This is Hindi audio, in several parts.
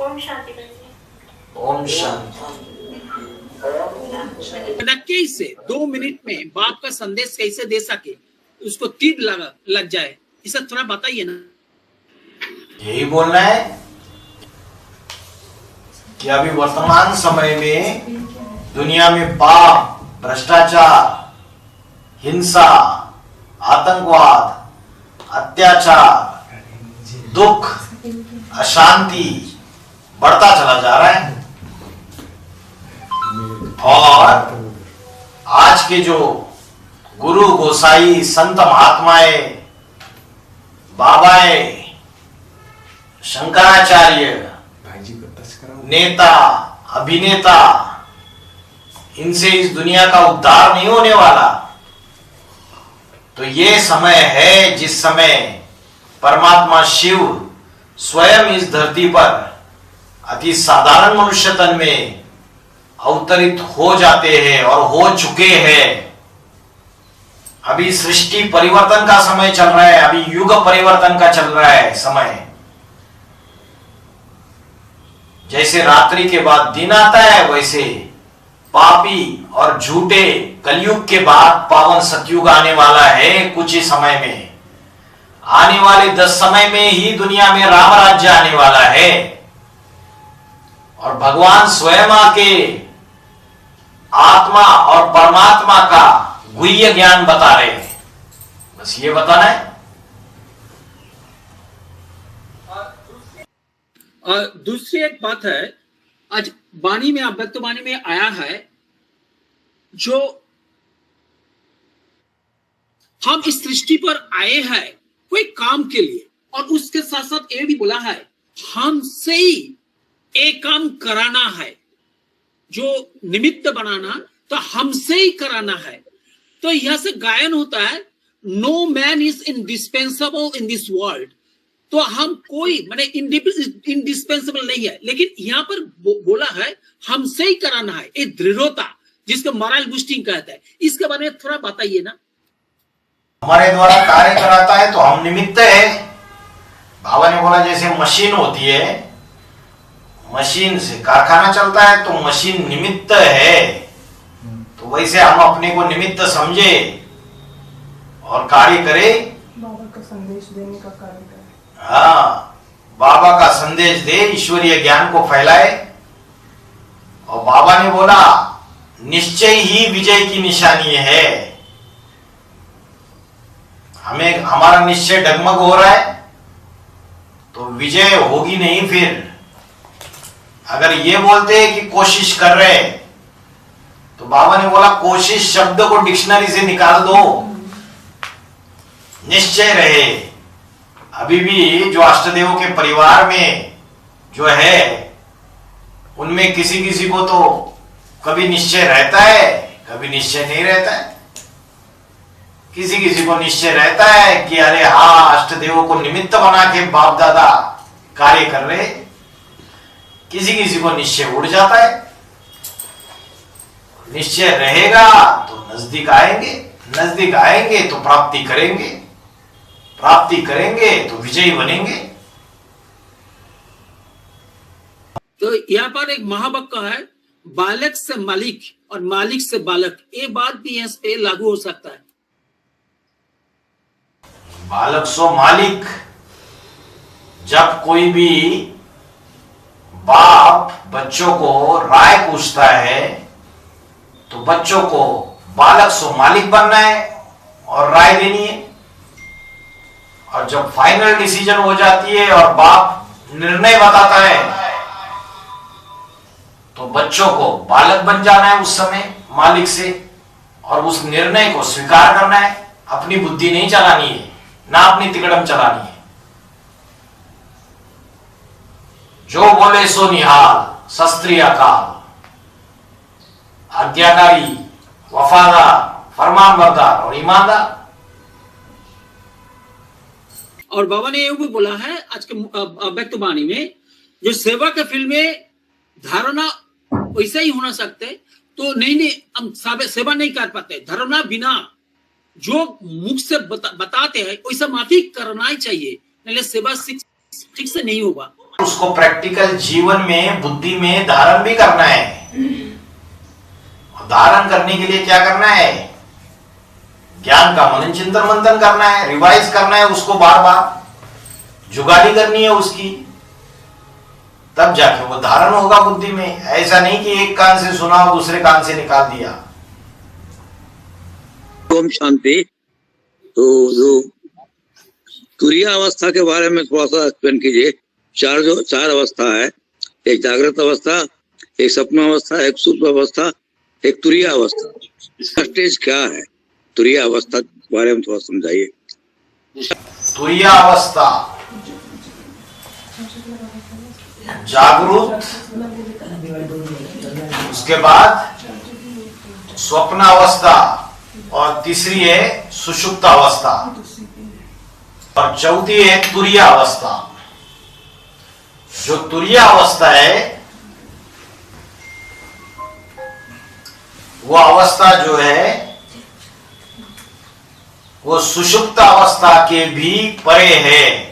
ओम शांति बहन। ओम शांति। कैसे 2 मिनट में बाप का संदेश कैसे दे सके, उसको तीर लग जाए, इसे थोड़ा बताइए ना। यही बोलना है कि अभी वर्तमान समय में दुनिया में पाप, भ्रष्टाचार, हिंसा, आतंकवाद, अत्याचार, दुख, अशांति बढ़ता चला जा रहा है। और आज के जो गुरु गोसाई, संत महात्माएं, बाबाएं, शंकराचार्य, नेता, अभिनेता, इनसे इस दुनिया का उद्धार नहीं होने वाला। तो ये समय है जिस समय परमात्मा शिव स्वयं इस धरती पर अति साधारण मनुष्य तन में अवतरित हो जाते हैं और हो चुके हैं। अभी सृष्टि परिवर्तन का समय चल रहा है, अभी युग परिवर्तन का चल रहा है समय। जैसे रात्रि के बाद दिन आता है, वैसे पापी और झूठे कलयुग के बाद पावन सतयुग आने वाला है। कुछ ही समय में, आने वाले 10 समय में ही दुनिया में राम राज्य आने वाला है। और भगवान स्वयं आके आत्मा और परमात्मा का गुह्य ज्ञान बता रहे हैं। बस ये बताना है। और दूसरी एक बात है, आज वाणी में, अव्यक्त वाणी में आया है, जो हम इस सृष्टि पर आए हैं कोई काम के लिए, और उसके साथ साथ ये भी बोला है हमसे ही एक काम कराना है, जो निमित्त बनाना, तो हमसे ही कराना है। तो यहां से गायन होता है, no man is indispensable in this world. तो हम कोई माने इंडिस्पेंसेबल नहीं है, लेकिन यहाँ पर बोला है हमसे ही कराना है। एक दृढ़ता जिसको मॉरल बूस्टिंग कहते हैं, इसके बारे में थोड़ा बताइए ना। हमारे द्वारा कार्य कराता है तो हम निमित्त है। बाबा ने बोला जैसे मशीन होती है, मशीन से कारखाना चलता है, तो मशीन निमित्त है। तो वैसे हम अपने को निमित्त समझे और कार्य करे। बाबा का संदेश देने का कार्य करे। हाँ, बाबा का संदेश दे, ईश्वरीय ज्ञान को फैलाए। और बाबा ने बोला निश्चय ही विजय की निशानी है। हमें हमारा निश्चय डगमग हो रहा है तो विजय होगी नहीं। फिर अगर ये बोलते हैं कि कोशिश कर रहे हैं, तो बाबा ने बोला कोशिश शब्द को डिक्शनरी से निकाल दो, निश्चय रहे। अभी भी जो अष्टदेवों के परिवार में जो है, उनमें किसी किसी को तो कभी निश्चय रहता है, कभी निश्चय नहीं रहता है। किसी किसी को निश्चय रहता है कि अरे हाँ, अष्टदेवों को निमित्त बना के बाप दादा कार्य कर रहे। किसी किसी को निश्चय उड़ जाता है। निश्चय रहेगा तो नजदीक आएंगे, नजदीक आएंगे तो प्राप्ति करेंगे, प्राप्ति करेंगे तो विजयी बनेंगे। तो यहाँ पर एक महावाक्य है, बालक से मालिक और मालिक से बालक। ये बात भी यहाँ पे लागू हो सकता है। बालक सो मालिक। जब कोई भी बाप बच्चों को राय पूछता है, तो बच्चों को बालक सो मालिक बनना है और राय देनी है। और जब फाइनल डिसीजन हो जाती है और बाप निर्णय बताता है, तो बच्चों को बालक बन जाना है उस समय मालिक से, और उस निर्णय को स्वीकार करना है। अपनी बुद्धि नहीं चलानी है, ना अपनी तिकड़म चलानी है। जो बोले सो निहाल, शस्त्री अकाल, आज्ञाकारी, वफादार, फरमानबरदार और ईमानदार। और बाबा ने ये भी बोला है आज के अव्यक्त वाणी में, जो सेवा के फील्ड में धारणा वैसा ही होना सकते, तो नहीं हम सेवा नहीं कर पाते। धारणा बिना जो मुख से बताते हैं वैसा माफी करना ही चाहिए, नहीं सेवा ठीक से नहीं होगा। उसको प्रैक्टिकल जीवन में बुद्धि में धारण भी करना है। धारण करने के लिए क्या करना है? ज्ञान का मनन चिंतन मंथन करना है, रिवाइज करना है, उसको बार बार जुगाली करनी है उसकी, तब जाके वो धारण होगा बुद्धि में। ऐसा नहीं कि एक कान से सुना और दूसरे कान से निकाल दिया। ओम शांति। तो जो तुरीय अवस्था के बारे में थोड़ा सा एक्सप्लेन कीजिए। चार अवस्था है, एक जागृत अवस्था, एक स्वप्न अवस्था, एक सुप्त अवस्था, एक तुरीय अवस्था। इसका स्टेज क्या है? तुरीय अवस्था के बारे में थोड़ा समझाइए। तुरीय अवस्था जागरूक, उसके बाद स्वप्न अवस्था और तीसरी है सुषुप्त अवस्था और चौथी है तुरीय अवस्था। जो तुरीय अवस्था है वो अवस्था जो है वो सुषुप्त अवस्था के भी परे है।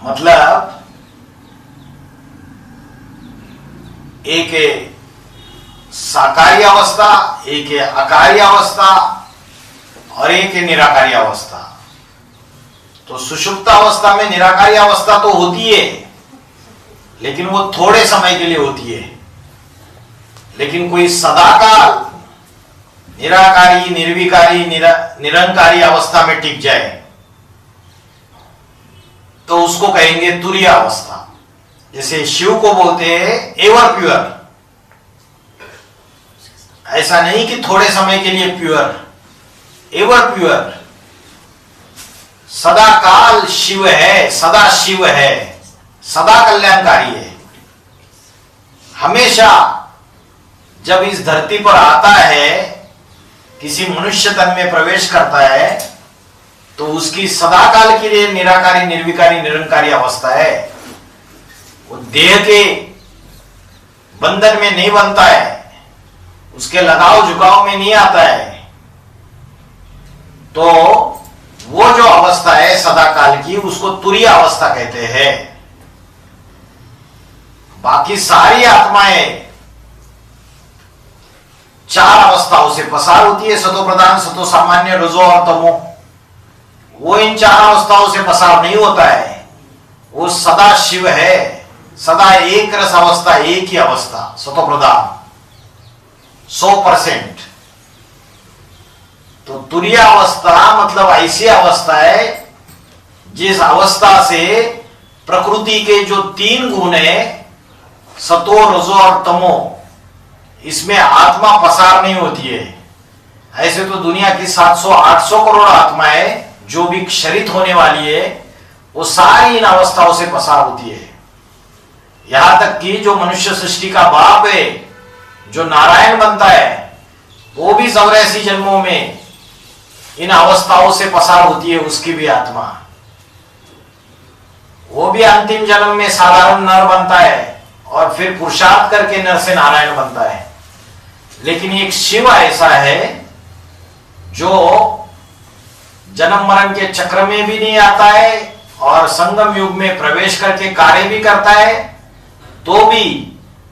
मतलब एक है साकारी अवस्था, एक है अकारी अवस्था और एक है निराकारी अवस्था। तो सुषुप्त अवस्था में निराकारी अवस्था तो होती है, लेकिन वो थोड़े समय के लिए होती है। लेकिन कोई सदाकाल निराकारी, निर्विकारी, निरंकारी अवस्था में टिक जाए तो उसको कहेंगे तुरीय अवस्था। जैसे शिव को बोलते हैं एवर प्योर। ऐसा नहीं कि थोड़े समय के लिए प्योर, एवर प्योर। सदा काल शिव है, सदा शिव है, सदा कल्याणकारी है। हमेशा जब इस धरती पर आता है, किसी मनुष्य तन में प्रवेश करता है, तो उसकी सदा काल के लिए निराकारी, निर्विकारी, निरंकारी अवस्था है। वो देह के बंधन में नहीं बनता है, उसके लगाव झुकाव में नहीं आता है। तो वो जो अवस्था है सदा काल की, उसको तुरीय अवस्था कहते हैं। बाकी सारी आत्माएं चार अवस्थाओं से पसार होती है, सतो प्रधान, सतो सामान्य, रजो और तमो। वो इन चार अवस्थाओं से पसार नहीं होता है। वो सदा शिव है, सदा एक रस अवस्था, एक ही अवस्था, सतो प्रधान 100%। तो तुरीय अवस्था मतलब ऐसी अवस्था है जिस अवस्था से प्रकृति के जो तीन गुण है, सतो, रजो और तमो, इसमें आत्मा पसार नहीं होती है। ऐसे तो दुनिया की 700-800 करोड़ आत्माएं जो भी क्षरित होने वाली है, वो सारी इन अवस्थाओं से पसार होती है। यहां तक कि जो मनुष्य सृष्टि का बाप है, जो नारायण बनता है, वो भी 84 जन्मों में इन अवस्थाओं से पसार होती है उसकी भी आत्मा। वो भी अंतिम जन्म में साधारण नर बनता है और फिर पुरुषार्थ करके नर से नारायण बनता है। लेकिन एक शिव ऐसा है जो जन्म मरण के चक्र में भी नहीं आता है और संगम युग में प्रवेश करके कार्य भी करता है, तो भी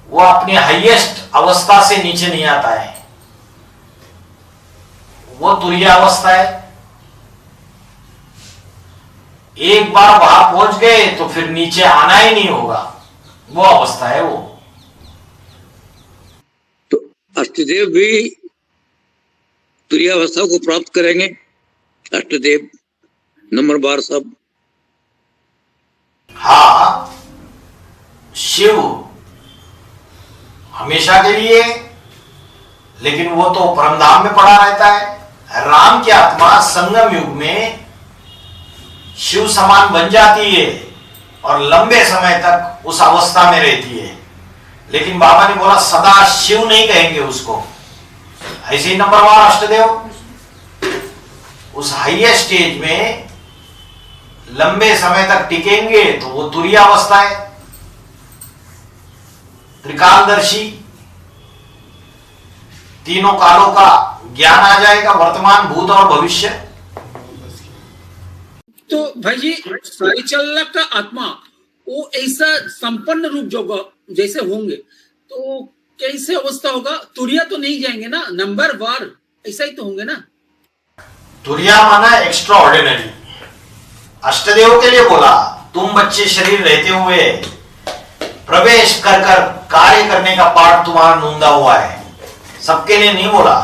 वो अपनी हाईएस्ट अवस्था से नीचे नहीं आता है। वो तुरीय अवस्था है। एक बार वहां पहुंच गए तो फिर नीचे आना ही नहीं होगा, वो अवस्था है वो। तो अष्टदेव भी तुरीय अवस्था को प्राप्त करेंगे? अष्टदेव नंबरवार सब? हाँ, शिव हमेशा के लिए, लेकिन वो तो परमधाम में पड़ा रहता है। राम की आत्मा संगम युग में शिव समान बन जाती है और लंबे समय तक उस अवस्था में रहती है। लेकिन बाबा ने बोला सदा शिव नहीं कहेंगे उसको। ऐसे ही नंबरवार अष्टदेव उस हाईएस्ट स्टेज में लंबे समय तक टिकेंगे, तो वो तुरीय अवस्था है। त्रिकालदर्शी, तीनों कालों का ज्ञान आ जाएगा, वर्तमान, भूत और भविष्य। तो भाई जी साईचल्ला का आत्मा वो ऐसा संपन्न रूप जो जैसे होंगे तो कैसे अवस्था होगा? तुरिया तो नहीं जाएंगे ना, नंबर वार ऐसा ही तो होंगे ना? तुरिया माना एक्स्ट्रा ऑर्डिनरी। अष्टदेव के लिए बोला तुम बच्चे शरीर रहते हुए प्रवेश कर कर कार्य करने का पाठ तुम्हारा नूंदा हुआ है। सबके लिए नहीं बोला।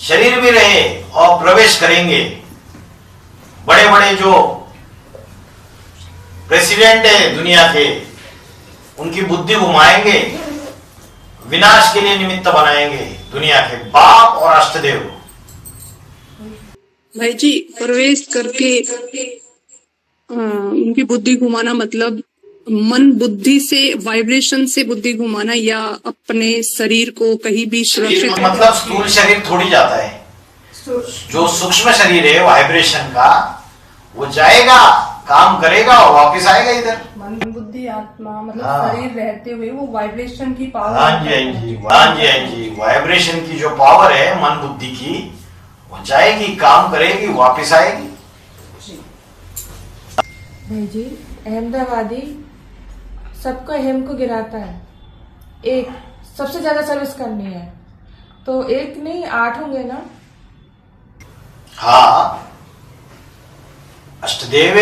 शरीर भी रहे और प्रवेश करेंगे। बड़े बड़े जो प्रेसिडेंट है दुनिया के उनकी बुद्धि घुमाएंगे, विनाश के लिए निमित्त बनाएंगे दुनिया के बाप और अष्टदेव। भाई जी प्रवेश करके उनकी बुद्धि घुमाना मतलब मन बुद्धि से वाइब्रेशन से बुद्धि घुमाना या अपने शरीर को कहीं भी सुरक्षित मतलब स्थूल शरीर थोड़ी जाता है। जो सूक्ष्म शरीर है वाइब्रेशन का वो जाएगा, काम करेगा और वापस आएगा इधर। मन बुद्धि आत्मा मतलब हाँ। शरीर रहते हुए वो वाइब्रेशन की पावर। हाँ जी, हाँ जी, हाँ जी, हाँ जी। वाइब्रेशन की जो पावर है मन बुद्धि की वो जाएगी, काम करेगी, वापस आएगी। भाई जी अहमदाबादी सबको अहम को गिराता है। एक सबसे ज्यादा सर्विस करनी है तो एक नहीं 8 होंगे ना? हाँ, अष्टदेव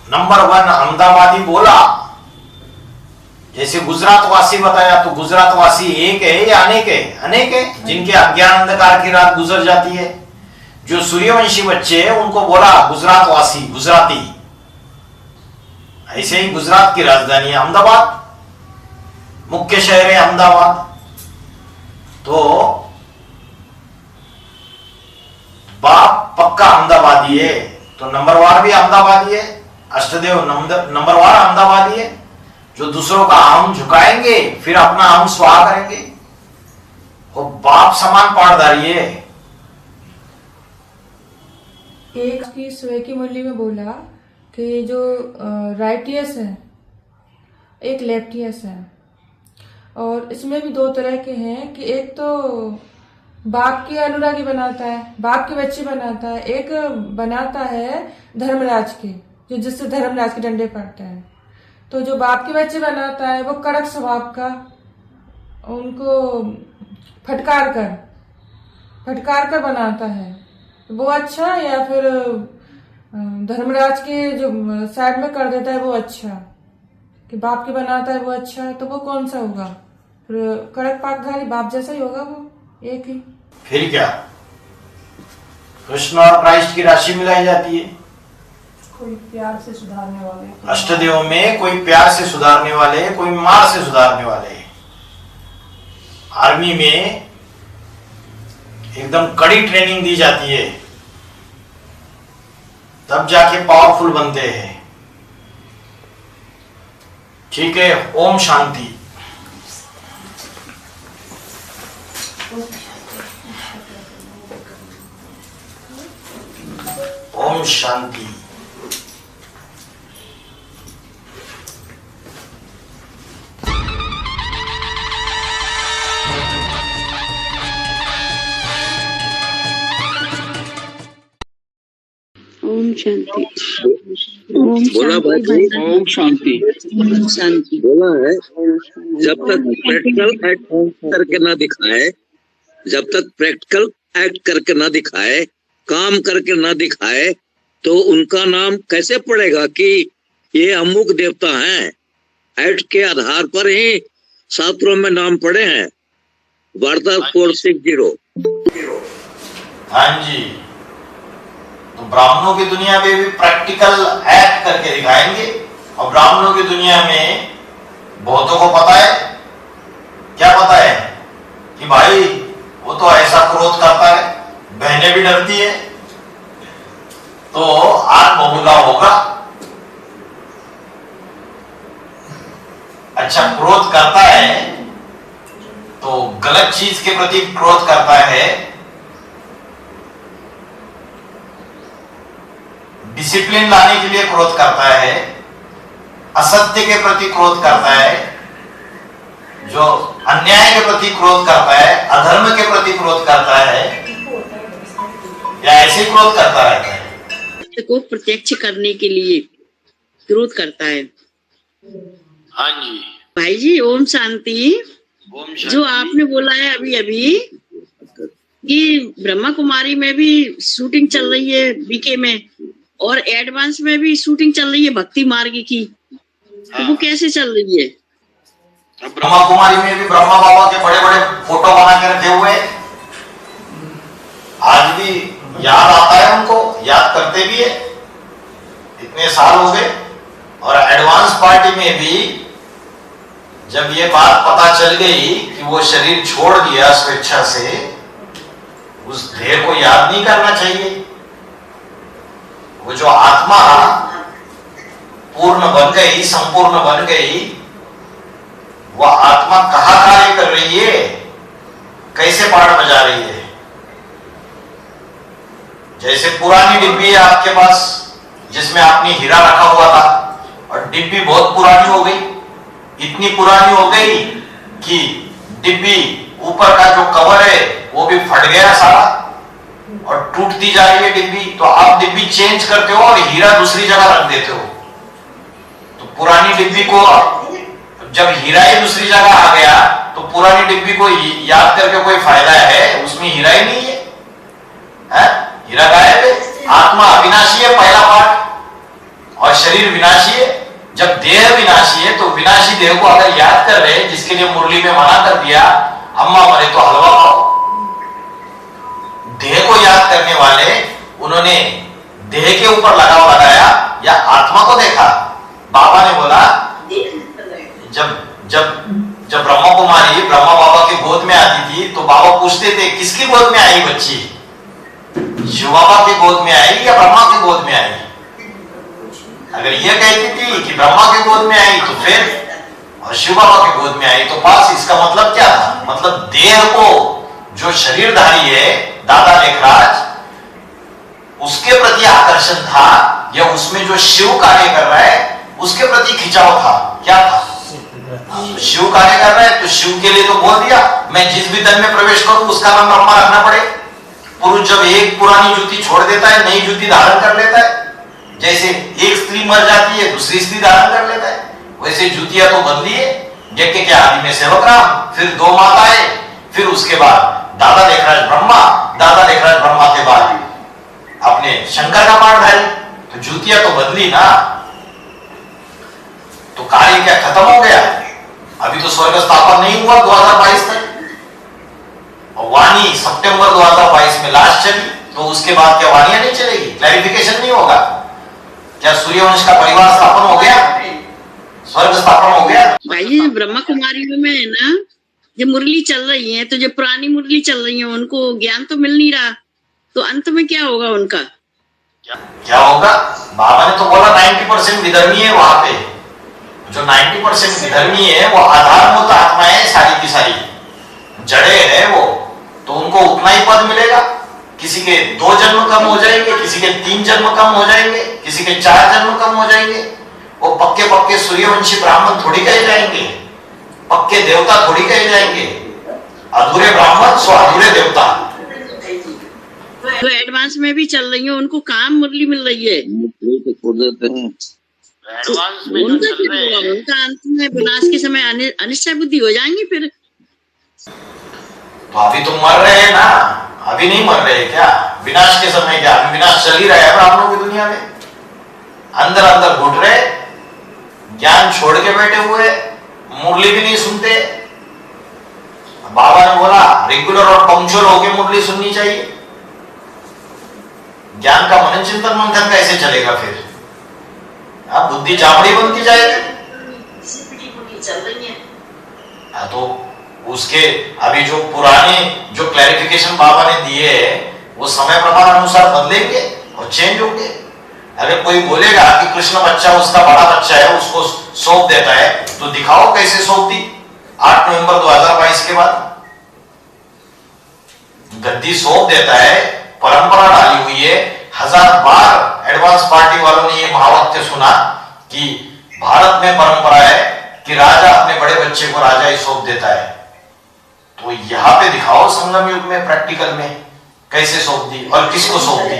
नंबर 1 अहमदाबादी बोला। जैसे गुजरात वासी बताया तो गुजरात वासी एक है या अनेक है? अनेक है, जिनके अज्ञान अंधकार की रात गुजर जाती है। जो सूर्यवंशी बच्चे हैं उनको बोला गुजरात वासी, गुजराती। ऐसे ही गुजरात की राजधानी है अहमदाबाद, मुख्य शहर है अहमदाबाद। तो बाप पक्का अहमदाबादी है तो नंबरवार भी अहमदाबादी है। अष्टदेव नंबरवार अहमदाबादी है जो दूसरों का अहम झुकाएंगे फिर अपना अहम स्वाहा करेंगे। वो बाप समान पाठधारी है। एक की सुबह की मुरली में बोला कि जो राइटियस है एक लेफ्टियस है और इसमें भी 2 तरह के हैं कि एक तो बाप के अनुरागी बनाता है, बाप के बच्चे बनाता है, एक बनाता है धर्मराज के, जो जिससे धर्मराज के डंडे पड़ते हैं। तो जो बाप के बच्चे बनाता है वो कड़क स्वभाव का, उनको फटकार कर बनाता है, वो अच्छा, या फिर धर्मराज के जो साइड में कर देता है वो अच्छा, कि बाप के बनाता है वो अच्छा, तो वो कौन सा होगा? फिर कड़क पाकधारी बाप जैसा ही होगा, वो एक ही। फिर क्या कृष्ण और क्राइस्ट की राशि मिलाई जाती है। कोई प्यार से सुधारने वाले, अष्टदेव में कोई प्यार से सुधारने वाले, कोई मार से सुधारने वाले। आर्मी में एकदम कड़ी ट्रेनिंग दी जाती है तब जाके पावरफुल बनते हैं। ठीक है, ओम शांति। ओम शांति। ओम शांति। बोला भाई जी, ओम शांति। शांति बोला है जब तक प्रैक्टिकल एक्ट करके ना दिखाए, जब तक प्रैक्टिकल एक्ट करके ना दिखाए, काम करके ना दिखाए, तो उनका नाम कैसे पड़ेगा कि ये अमुक देवता हैं? एक्ट के आधार पर ही शास्त्रों में नाम पड़े हैं। वार्ता 460। हाँ जी, तो ब्राह्मणों की दुनिया में भी प्रैक्टिकल एक्ट करके दिखाएंगे। और ब्राह्मणों की दुनिया में बहुतों को पता है, क्या पता है कि भाई वो तो ऐसा क्रोध करता है, बहनें भी डरती है, तो आज बहुला होगा। अच्छा, क्रोध करता है तो गलत चीज के प्रति क्रोध करता है, डिसिप्लिन लाने के लिए क्रोध करता है, असत्य के प्रति क्रोध करता है, जो अन्याय के प्रति क्रोध करता है, अधर्म के प्रति क्रोध करता है, या ऐसे क्रोध करता रहता है। सत्य को प्रत्यक्ष करने के लिए क्रोध करता है। हाँ जी। भाई जी ओम शांति। ओम शांति। जो आपने बोला है अभी अभी कि ब्रह्मा कुमारी में भी शूटिंग चल रही है बीके में, और एडवांस में भी शूटिंग चल रही है भक्ति मार्ग की, तो वो कैसे चल रही है? ब्रह्मा कुमारी में भी ब्रह्मा बाबा के बड़े बड़े फोटो बना के रखे हुए हैं। आज भी याद आता है उनको, याद करते भी है, इतने साल हो गए। और एडवांस पार्टी में भी जब ये बात पता चल गई कि वो शरीर छोड़ दिया स्वेच्छा से, उस देह को याद नहीं करना चाहिए। वो जो आत्मा पूर्ण बन गई, संपूर्ण बन गई, वह आत्मा कहाँ कार्य कर रही है, कैसे पाठ बजा रही है। जैसे पुरानी डिब्बी है आपके पास जिसमें आपने हीरा रखा हुआ था, और डिब्बी बहुत पुरानी हो गई, इतनी पुरानी हो गई कि डिब्बी ऊपर का जो कवर है वो भी फट गया सारा और टूटती जा रही है डिब्बी। तो आप डिब्बी चेंज करते हो और हीरा दूसरी जगह रख देते हो। तो पुरानी डिब्बी को जब हीरा ही दूसरी जगह आ गया तो पुरानी डिब्बी को याद करके कोई फायदा है? उसमें हीरा ही नहीं है, हीरा गायब है। आत्मा अविनाशी है पहला पार्ट, और शरीर विनाशी है। जब देह विनाशी है तो विनाशी देह को अगर याद कर रहे, जिसके लिए मुरली में मना कर दिया अम्मा मरे तो हलवा खाओ, देह को याद करने वाले उन्होंने देह के ऊपर लगाव लगाया या आत्मा को देखा? बाबा ने बोला जब जब जब ब्रह्मा कुमारी ब्रह्मा बाबा की गोद में आती थी तो बाबा पूछते थे किसकी गोद में आई बच्ची, शिव बाबा की गोद में आई या ब्रह्मा की गोद में आई? अगर ये कहती थी कि ब्रह्मा की गोद में आई तो फिर, और शिव बाबा की गोद में आई तो पास, इसका मतलब क्या था? मतलब देह को जो शरीरधारी है दादा लेखराज, उसके प्रति आकर्षण था, या उसमें जो शिव कार्य कर रहा है उसके प्रति खिंचाव था? क्या था? तो शिव कार्य कर रहा है तो शिव के लिए तो बोल दिया मैं जिस भी तन में प्रवेश करूं उसका नाम ब्रह्मा रखना पड़े। पुरुष जब एक पुरानी जूती छोड़ देता है नई जूती धारण कर लेता है, जैसे एक स्त्री मर जाती है दूसरी स्त्री धारण कर लेता है, वैसे जूतियां तो बदली है। यज्ञ के आदि में सेवक राम, फिर दो माताएं, फिर उसके बाद दादा लेखराज ब्रह्मा, दादा लेखराज ब्रह्मा के बाद अपने शंकर का पाठधारी, तो जूतियां तो बदली ना। तो कार्य क्या खत्म हो गया? अभी तो स्वर्ग स्थापन नहीं हुआ 2022 तक, और वाणी सितंबर 2022 में लास्ट चली, तो उसके बाद क्या वाणियां नहीं चलेगी? क्लैरिफिकेशन नहीं होगा क्या? सूर्यवंश का परिवार स्थापन हो गया, स्वर्ग स्थापन हो गया? भाई ब्रह्मा कुमारी में है ना, जो मुरली चल रही है, तो जो पुरानी मुरली चल रही है उनको ज्ञान तो मिल नहीं रहा, तो अंत में क्या होगा उनका? क्या होगा? बाबा ने तो बोला 90% विधर्मी है वहां पे। जो 90% विधर्मी है वो आधारभूत आत्मा है, सारी की सारी जड़े है वो, तो उनको उतना ही पद मिलेगा। किसी के 2 जन्म कम हो जाएंगे, किसी के 3 जन्म कम हो जाएंगे, किसी के 4 जन्म कम हो जाएंगे। वो पक्के पक्के सूर्यवंशी ब्राह्मण थोड़ी कहे जाएंगे, पक्के देवता थोड़ी कहे जाएंगे। अधूरे ब्राह्मण सो अधूरे देवता। तो एडवांस में भी चल रही है, उनको काम मुरली मिल रही है, एडवांस में जो उनका चल रहे हैं, उनका अंत में विनाश के समय अनिश्चय बुद्धि हो जाएंगी फिर। तो अभी तो मर रहे हैं ना, अभी नहीं मर रहे क्या? विनाश के समय क्या? अभी विनाश चल ही रहा है ब्राह्मणों की दुनिया में, अंदर अंदर घुट रहे, ज्ञान छोड़ के बैठे हुए, मुरली भी नहीं सुनते। बाबा ने बोला रेगुलर और पंक्चुअल होकर मुरली सुननी चाहिए। ज्ञान का मनन चिंतन मंथन कैसे चलेगा फिर? अब बुद्धि चामड़ी बनती जाएगी। तो उसके अभी जो पुराने जो क्लैरिफिकेशन बाबा ने दिए वो समय प्रमाण अनुसार बदलेंगे और चेंज होंगे। अगर कोई बोलेगा कि कृष्ण बच्चा उसका बड़ा बच्चा है उसको सौंप देता है, तो दिखाओ कैसे सौंप दी 8 नवंबर 2022 के बाद। गद्दी सौंप देता है, परंपरा डाली हुई है। 1000 बार एडवांस पार्टी वालों ने ये महावाक्य सुना कि भारत में परंपरा है कि राजा अपने बड़े बच्चे को राजा ही सौंप देता है। तो यहां पे दिखाओ संगम युग में प्रैक्टिकल में कैसे सौंप दी और किसको सौंप दी।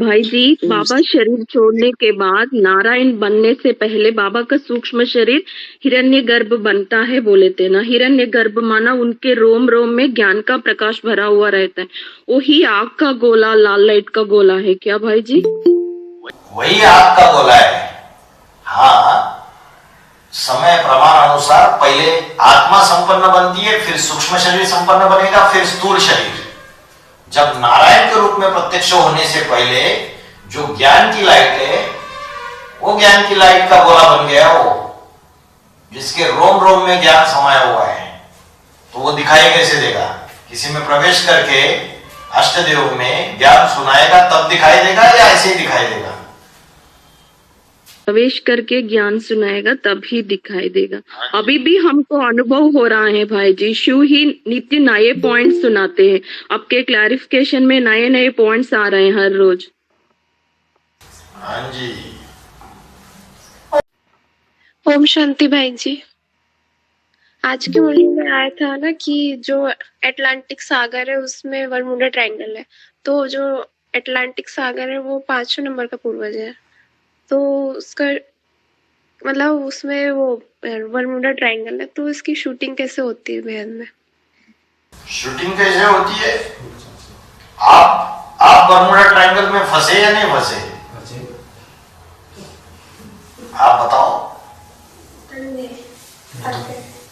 भाई जी, बाबा शरीर छोड़ने के बाद नारायण बनने से पहले बाबा का सूक्ष्म शरीर हिरण्यगर्भ बनता है बोले थे ना। हिरण्यगर्भ माना उनके रोम रोम में ज्ञान का प्रकाश भरा हुआ रहता है। वही आग का गोला, लाल लाइट का गोला है क्या भाई जी? वही आग का गोला है। हाँ, समय प्रमाण अनुसार पहले आत्मा संपन्न बनती है, फिर सूक्ष्म शरीर संपन्न बनेगा, फिर स्थूल शरीर। जब नारायण के रूप में प्रत्यक्ष होने से पहले जो ज्ञान की लाइट है, वो ज्ञान की लाइट का गोला बन गया, वो जिसके रोम रोम में ज्ञान समाया हुआ है। तो वो दिखाई कैसे देगा? किसी में प्रवेश करके अष्टदेव में ज्ञान सुनाएगा तब दिखाई देगा, या ऐसे ही दिखाई देगा? प्रवेश करके ज्ञान सुनाएगा तब ही दिखाई देगा। अभी भी हमको अनुभव हो रहा है भाई जी, शिव ही नित्य नए पॉइंट सुनाते हैं। आपके क्लैरिफिकेशन में नए नए पॉइंट्स आ रहे हैं हर रोज। हाँ जी। ओम शांति भाई जी, आज की मुरली में आया था ना कि जो अटलांटिक सागर है उसमें बरमूडा ट्रायंगल है। तो जो अटलांटिक सागर है वो 5वें नंबर का पूर्वज है। तो उसका मतलब उसमें वो बरमूडा ट्रायंगल है, तो इसकी शूटिंग कैसे होती है बेहद में? शूटिंग कैसे होती है? आप बरमूडा ट्रायंगल में फंसे या नहीं फंसे? आप बताओ।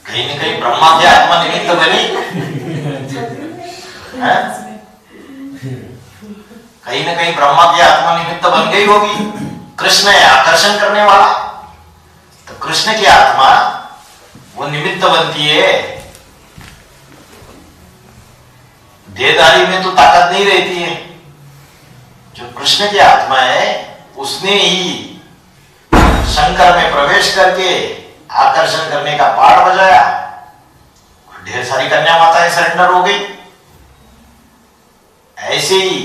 कहीं न कहीं ब्रह्मा की आत्मा निमित्त बनी है? कहीं न कहीं ब्रह्मा की आत्मा निमित्त बन गई होगी। कृष्ण है आकर्षण करने वाला, तो कृष्ण की आत्मा वो निमित्त बनती है। देहधारी में तो ताकत नहीं रहती है। जो कृष्ण की आत्मा है उसने ही शंकर में प्रवेश करके आकर्षण करने का पाठ बजाया, ढेर सारी कन्या माताएं सरेंडर हो गई। ऐसे ही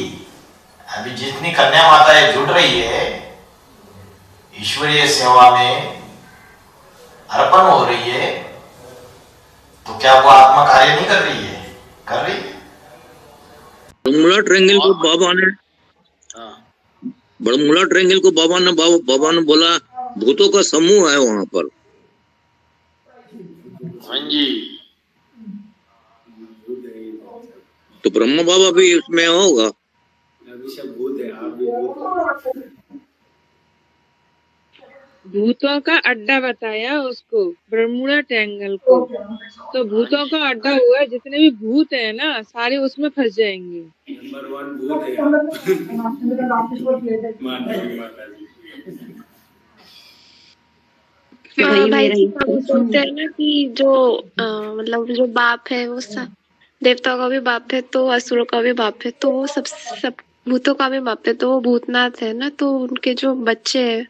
अभी जितनी कन्या माताएं जुड़ रही है ईश्वरीय सेवा में अर्पण हो रही है, तो क्या वो आत्मा कार्य नहीं कर रही है? कर रही है। बरमूडा ट्रायंगल को बाबा ने बोला भूतों का समूह है वहां पर। हाँ जी। तो ब्रह्मा बाबा भी उसमें होगा। भूतों का अड्डा बताया उसको, बरमूडा ट्रायंगल को। तो भूतों का अड्डा हुआ, जितने भी भूत है ना सारे उसमें फंस जाएंगे। नंबर 1 भूत है। भाई जी बोलते हैं ना कि जो मतलब जो बाप है वो देवताओं का भी बाप है, तो असुरों का भी बाप है, तो वो सब भूतों का भी बाप है, तो वो भूतनाथ है ना। तो उनके जो बच्चे है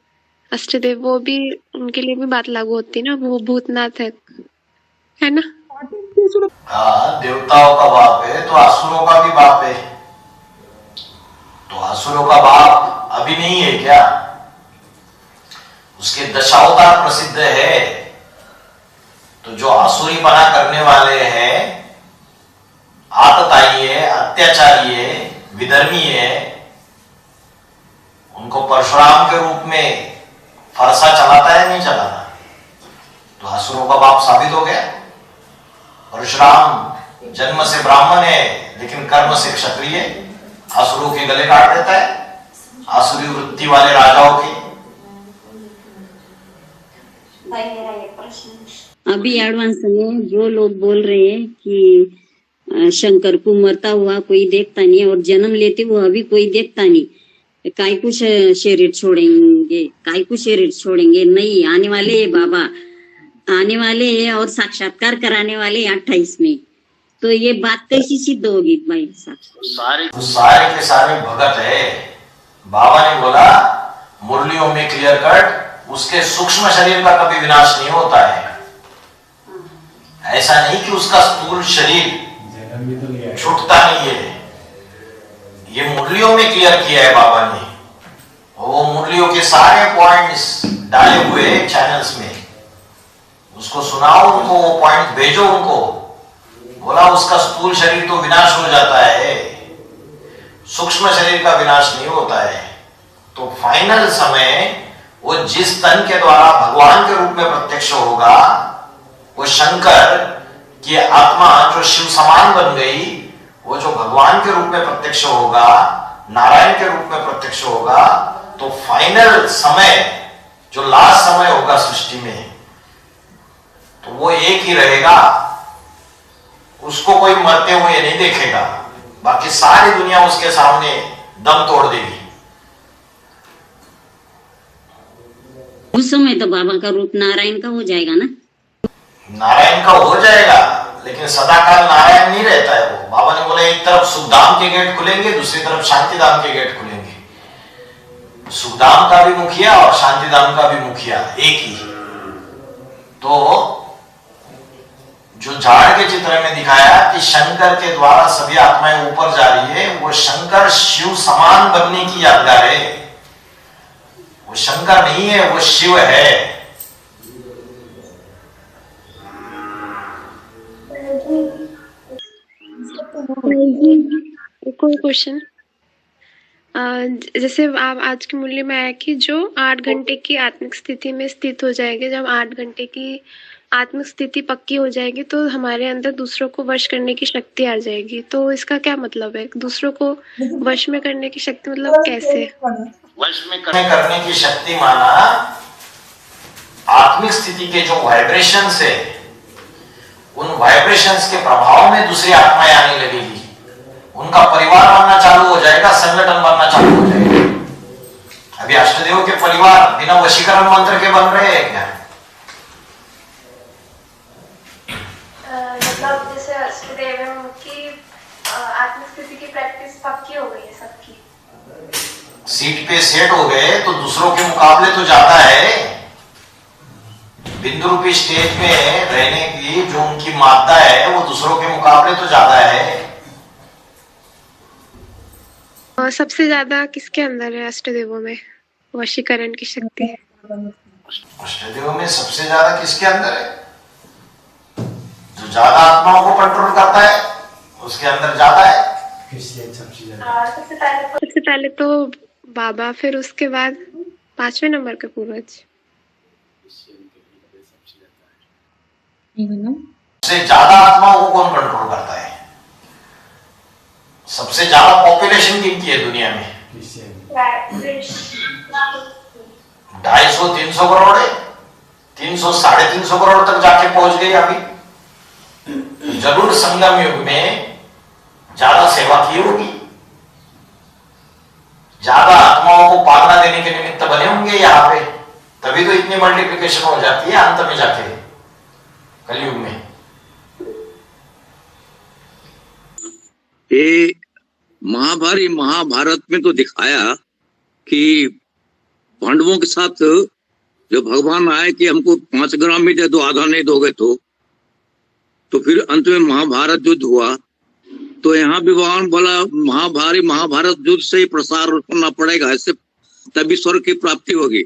अष्टदेव, वो भी उनके लिए भी बात लागू होती है ना, वो भूतनाथ है ना? हाँ, देवताओं का बाप है तो असुरों का भी बाप है। तो असुरों का बाप अभी नहीं है क्या? उसके दशावतार प्रसिद्ध है। तो जो आसुरी बना करने वाले हैं, आतताई है, अत्याचारी है, विधर्मी है, उनको परशुराम के रूप में फरसा चलाता है नहीं चलाता? तो असुरों का बाप साबित हो गया। परशुराम जन्म से ब्राह्मण है लेकिन कर्म से क्षत्रिय, असुरों के गले काट देता है, आसुरी वृत्ति वाले राजाओं की। भाई मेरा एक प्रश्न, अभी एडवांस में जो लोग बोल रहे हैं कि शंकर को मरता हुआ कोई देखता नहीं और जन्म लेते हुआ अभी कोई देखता नहीं, काय को शरीर छोड़ेंगे नहीं, आने वाले है बाबा, आने वाले है और साक्षात्कार कराने वाले 28 में। तो ये बात कैसी सिद्ध होगी भाई साहब? सारे के सारे भगत है। बाबा ने बोला मुरलियों में क्लियर कट, उसके सूक्ष्म शरीर का कभी विनाश नहीं होता है। ऐसा नहीं कि उसका स्थूल शरीर छूटता नहीं है। ये मुरलियों में क्लियर किया है बाबा ने। वो मुरलियों के सारे पॉइंट्स डाले हुए चैनल्स में, उसको सुनाओ उनको, वो पॉइंट भेजो उनको। बोला उसका स्थूल शरीर तो विनाश हो जाता है, सूक्ष्म शरीर का विनाश नहीं होता है। तो फाइनल समय वो जिस तन के द्वारा भगवान के रूप में प्रत्यक्ष होगा, वो शंकर की आत्मा जो शिव समान बन गई, वो जो भगवान के रूप में प्रत्यक्ष होगा, नारायण के रूप में प्रत्यक्ष होगा, तो फाइनल समय जो लास्ट समय होगा सृष्टि में, तो वो एक ही रहेगा, उसको कोई मरते हुए नहीं देखेगा, बाकी सारी दुनिया उसके सामने दम तोड़ देगी। उस समय तो बाबा का रूप नारायण का हो जाएगा ना? नारायण का हो जाएगा, लेकिन सदाकाल नारायण नहीं रहता है वो। बाबा ने बोला एक तरफ सुखधाम के गेट खुलेंगे, दूसरी तरफ शांतिधाम के गेट खुलेंगे। सुखधाम का भी मुखिया और शांतिधाम का भी मुखिया एक ही। तो जो झाड़ के चित्र में दिखाया कि शंकर के द्वारा सभी आत्माएं ऊपर जा रही है, वो शंकर शिव समान बनने की यादगार है। वो शंकर नहीं है, वो शिव है। कोई क्वेश्चन? जैसे आप आज के मूल्य में आया कि जो 8 घंटे की आत्मिक स्थिति में स्थित हो जाएंगे, जब 8 घंटे की आत्मिक स्थिति पक्की हो जाएगी तो हमारे अंदर दूसरों को वश करने की शक्ति आ जाएगी। तो इसका क्या मतलब है? दूसरों को वश में करने की शक्ति मतलब कैसे? वश में करने की शक्ति माना आत्मिक स्थिति के जो वाइब्रेशंस है, उन वाइब्रेशंस के प्रभाव में दूसरी आत्माएं आने लगेगी, उनका परिवार बनना चालू हो जाएगा, संगठन बनना चालू हो जाएगा। अभी अष्टदेव के परिवार बिना वशीकरण मंत्र के बन रहे हैं क्या? मतलब जैसे अष्टदेव है, उनकी आत्मिक स्थिति की प्रैक्टिस पक्की हो गई है सबकी, सीट पे सेट हो गए, तो दूसरों के मुकाबले तो ज्यादा है। बिंदु रूपी स्टेज में रहने की जो उनकी मात्रा है, वो दूसरों के मुकाबले तो ज्यादा है। सबसे ज्यादा किसके अंदर है अष्टदेवों में वशीकरण की शक्ति? अष्टदेव में सबसे ज्यादा किसके अंदर है? जो ज्यादा आत्माओं को कंट्रोल करता है, उसके अंदर ज्यादा है। सबसे पहले तो बाबा, फिर उसके बाद 5वें नंबर के पूर्वज। सबसे ज्यादा आत्माओं को कौन कंट्रोल करता है? सबसे ज्यादा पॉपुलेशन किनकी है दुनिया में? 250-300 करोड़ है। 300-350 करोड़ तक जाके पहुंच गई अभी। जरूर संगम युग में ज्यादा सेवा की होगी, ज्यादा आत्माओं को पालना देने के निमित्त बने होंगे यहाँ पे, तभी तो इतनी मल्टीप्लिकेशन हो जाती है अंत में जाके कलयुग में। ये महाभारत में तो दिखाया कि पांडवों के साथ जो भगवान आए कि हमको 5 ग्राम ही दे दो, आधा नहीं दोगे तो फिर अंत में महाभारत युद्ध हुआ। तो यहाँ भी भगवान बोला महाभारत युद्ध से ही प्रसार करना पड़ेगा, इससे तभी स्वर्ग की प्राप्ति होगी।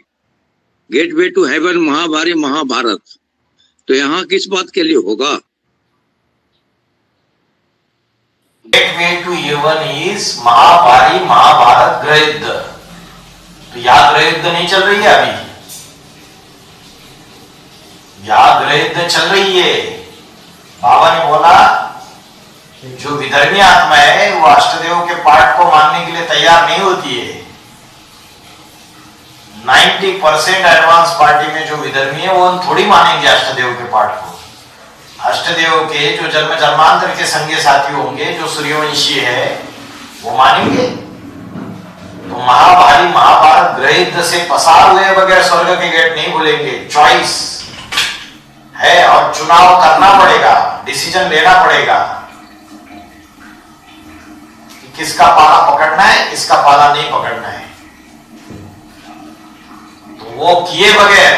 Gateway to heaven Mahabharat. तो यहाँ किस बात के लिए होगा? Gateway to heaven is Mahabharat गृह युद्ध। तो यहाँ गृह युद्ध नहीं चल रही है अभी, यहाँ गृह युद्ध चल रही है। बाबा ने बोला जो विधर्मी आत्मा है वो अष्टदेव के पाठ को मानने के लिए तैयार नहीं होती है। 90% एडवांस पार्टी में जो विधर्मी है वो थोड़ी मानेंगे अष्टदेव के पाठ को। अष्टदेव के जो जन्म जन्मांतर के संगी साथी होंगे, जो सूर्यवंशी है, वो मानेंगे। तो महाभारत गृह युद्ध से पसार हुए बगैर स्वर्ग के गेट नहीं खुलेंगे। चॉइस है और चुनाव करना पड़ेगा, डिसीजन लेना पड़ेगा कि किसका पाला पकड़ना है, किसका पाला नहीं पकड़ना है। तो वो किए बगैर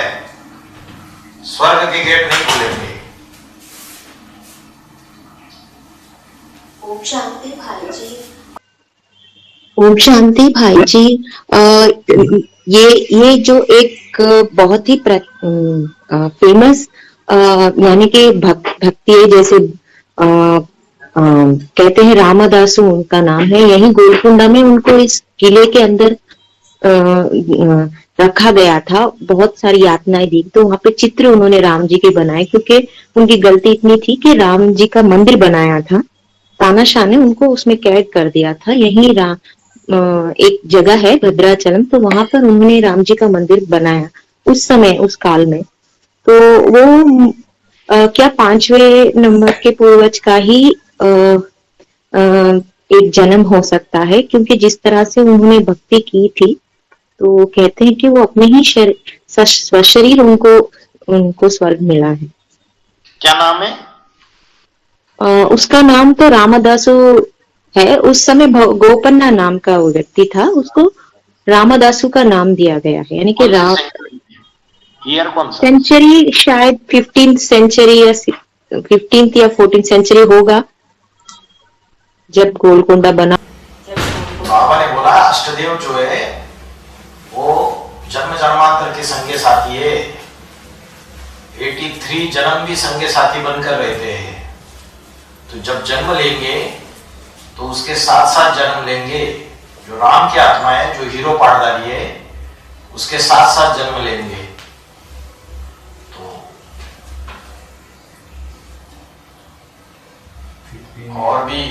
स्वर्ग के गेट नहीं खुलेंगे। ओम शांति भाई जी। ओम शांति भाई जी। ये जो एक बहुत ही फेमस यानी कि भक्ति है, जैसे कहते हैं रामदासु उनका नाम है। यही गोलकुंडा में उनको इस किले के अंदर रखा गया था। बहुत सारी यातनाएं दी, तो वहां पे चित्र उन्होंने राम जी के बनाए, क्योंकि उनकी गलती इतनी थी कि राम जी का मंदिर बनाया था, तानाशाह ने उनको उसमें कैद कर दिया था। यही एक जगह है भद्राचलम, तो वहां पर उन्होंने राम जी का मंदिर बनाया उस समय, उस काल में। तो वो क्या 5वें नंबर के पूर्वज का ही एक जन्म हो सकता है, क्योंकि जिस तरह से उन्होंने भक्ति की थी, तो कहते हैं कि वो अपने ही स्वशरीर उनको स्वर्ग मिला है। क्या नाम है? उसका नाम तो रामदासु है। उस समय गोपन्ना नाम का वो व्यक्ति था, उसको रामदासु का नाम दिया गया है। यानी कि राम ईयर कौन सा? सेंचुरी शायद 15th सेंचुरी या 15th या 14th सेंचुरी होगा, जब गोलकुंडा बना। बाबा ने बोला अष्टदेव जो है वो जन्म जन्मांतर के संगे साथी है। 83 जन्म भी संगे साथी बनकर रहते हैं। तो जब जन्म लेंगे तो उसके साथ साथ जन्म लेंगे। जो राम की आत्मा है, जो हीरो पाटदारी है, उसके साथ साथ जन्म लेंगे। तो और भी